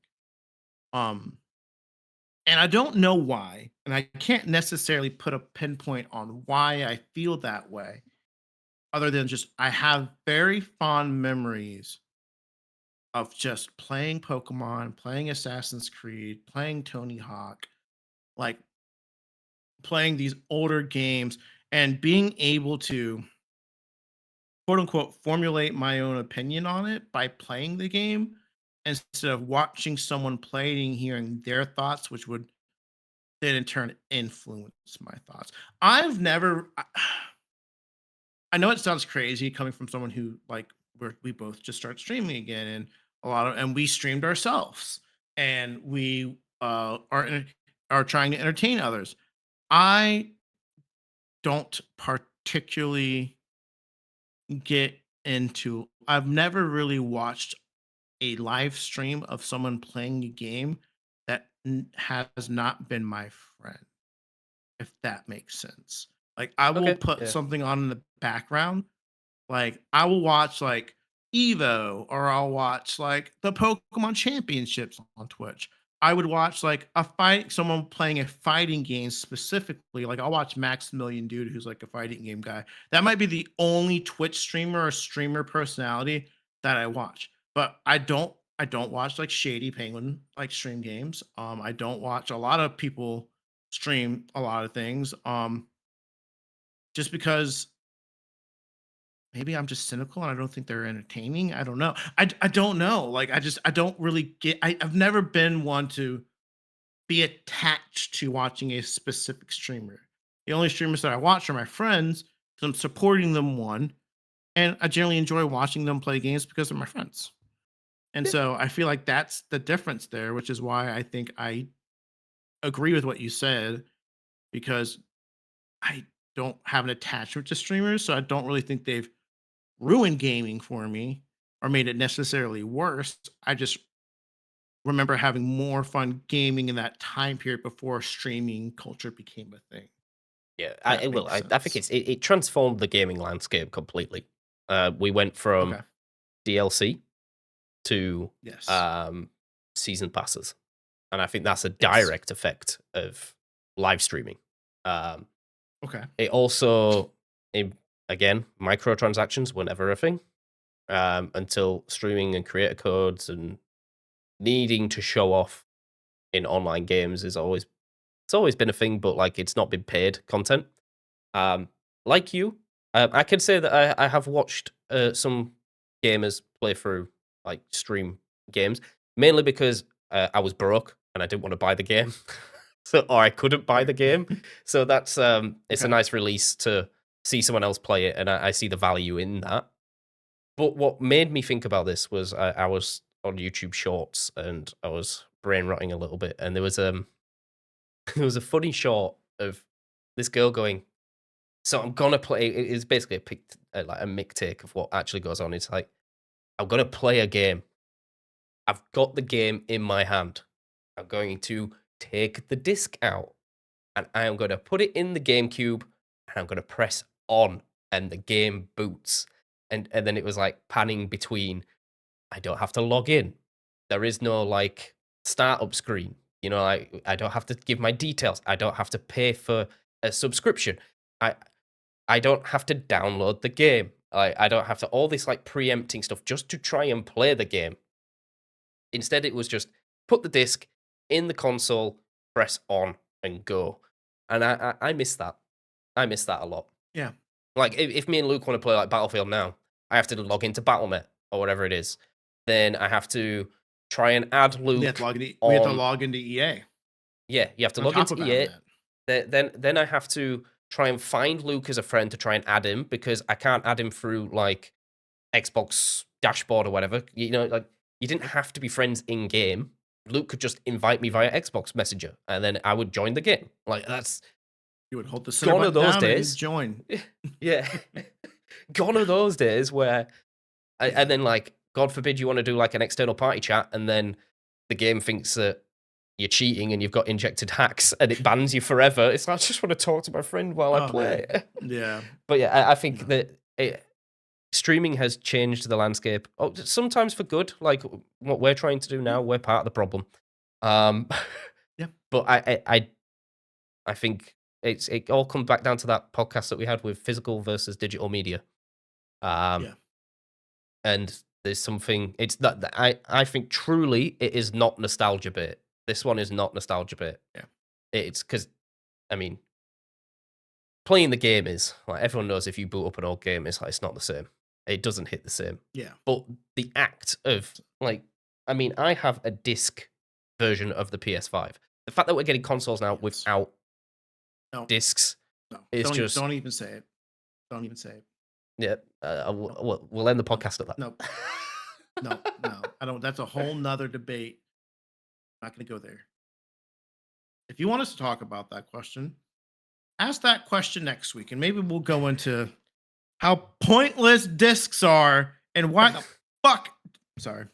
Um, and I don't know why, and I can't necessarily put a pinpoint on why I feel that way, other than just I have very fond memories of just playing Pokemon, playing Assassin's Creed, playing Tony Hawk, like playing these older games and being able to, quote unquote, formulate my own opinion on it by playing the game, instead of watching someone playing, hearing their thoughts, which would then in turn influence my thoughts. I've never I know it sounds crazy coming from someone who like we both just start streaming again, and we streamed ourselves, and we are trying to entertain others. I don't particularly get into. I've never really watched a live stream of someone playing a game that has not been my friend, if that makes sense. Like I will Okay. put Yeah. something on in the background. Like, I will watch, like, Evo, or I'll watch, like, the Pokemon Championships on Twitch. I would watch, like, someone playing a fighting game specifically, like, I'll watch Maximilian Dude, who's, like, a fighting game guy. That might be the only Twitch streamer or streamer personality that I watch, but I don't watch, like, Shady Penguin, like, stream games. I don't watch a lot of people stream a lot of things, just because maybe I'm just cynical and I don't think they're entertaining. I don't know. I don't know. Like I don't really get. I've never been one to be attached to watching a specific streamer. The only streamers that I watch are my friends because I'm supporting them one, and I generally enjoy watching them play games because they're my friends. And Yeah. so I feel like that's the difference there, which is why I think I agree with what you said because I don't have an attachment to streamers, so I don't really think they've ruined gaming for me or made it necessarily worse. I just remember having more fun gaming in that time period before streaming culture became a thing. Yeah. If I that will. makes I think sense. it transformed the gaming landscape completely. We went from Okay. DLC to Yes. um, season passes, and I think that's a Yes. direct effect of live streaming. Um, Okay. it also, it, again, microtransactions were never a thing until streaming and creator codes and needing to show off in online games is always it's always been a thing, but like it's not been paid content. Um, like you, I can say that I have watched some gamers play through like stream games, mainly because I was broke and I didn't want to buy the game, or I couldn't buy Fair. the game. So that's it's a Okay. nice release to see someone else play it, and I see the value in that. But what made me think about this was I was on YouTube Shorts and I was brain rotting a little bit, and there was there was a funny short of this girl going, "So I'm gonna play." It's basically like a mick take of what actually goes on. It's like I'm gonna play a game. I've got the game in my hand. I'm going to take the disc out and I am going to put it in the GameCube and I'm going to press on and the game boots. And then it was like panning between. I don't have to log in. There is no like startup screen. You know, I don't have to give my details. I don't have to pay for a subscription. I I don't have to download the game. I don't have to all this like preempting stuff just to try and play the game. Instead, it was just put the disc in the console, press on, and go. And I miss that. I miss that a lot. Yeah. Like if me and Luke want to play like Battlefield now, I have to log into BattleNet or whatever it is. Then I have to try and add Luke We have to on. log into EA Yeah, you have to on log top into of EA. Battle.net. Then I have to try and find Luke as a friend to try and add him because I can't add him through like Xbox dashboard or whatever. You know, like you didn't have to be friends in game. Luke could just invite me via Xbox Messenger, and then I would join the game. Like that's You would hold the center gone are button those down and hit days. join. Yeah, gone are those days where, and Yeah. then like God forbid you want to do like an external party chat, and then the game thinks that you're cheating and you've got injected hacks, and it bans you forever. It's like I just want to talk to my friend while I Oh man. play. Yeah. But yeah, I think No. that streaming has changed the landscape. Oh, sometimes for good, like what we're trying to do Yeah. now. We're part of the problem. Um, Yeah. but I think it all comes back down to that podcast that we had with physical versus digital media. Um, Yeah. and there's something. It's that I think truly it is not nostalgia bit. This one is not nostalgia bit. Yeah. It's because I mean playing the game is like everyone knows if you boot up an old game, it's like it's not the same. It doesn't hit the same. Yeah. But the act of like I mean, I have a disc version of the PS5. The fact that we're getting consoles now Yes. without No, discs no. is just Don't even say it. Don't even say it. yeah. No, We'll end the no, podcast at that. no, no, no. I don't. That's a whole nother debate. Not going to go there. If you want us to talk about that question, ask that question next week, and maybe we'll go into how pointless discs are and why the fuck. Sorry.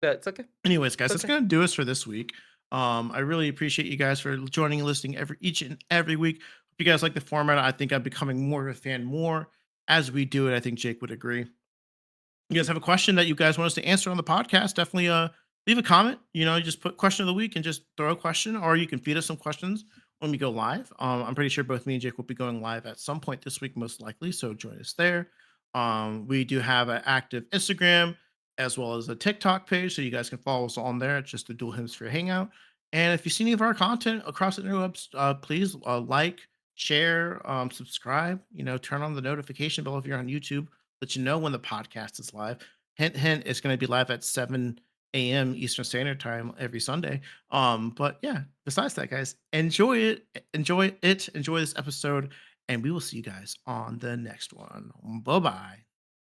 Yeah, it's okay. Anyways, guys, It's that's okay. gonna do us for this week. I really appreciate you guys for joining and listening each and every week. If you guys like the format, I think I'm becoming more of a fan more as we do it. I think Jake would agree. You guys have a question that you guys want us to answer on the podcast, definitely leave a comment. You just put question of the week and just throw a question, or you can feed us some questions when we go live. I'm pretty sure both me and Jake will be going live at some point this week, most likely. So join us there. We do have an active Instagram as well as a TikTok page, so you guys can follow us on there. It's just the Dual Hemisphere Hangout. And if you see any of our content across the interwebs, please like, share, subscribe. Turn on the notification bell if you're on YouTube, let you know when the podcast is live. Hint, hint, it's going to be live at 7 a.m. Eastern Standard Time every Sunday. But yeah, besides that, guys, enjoy this episode, and we will see you guys on the next one. Bye bye.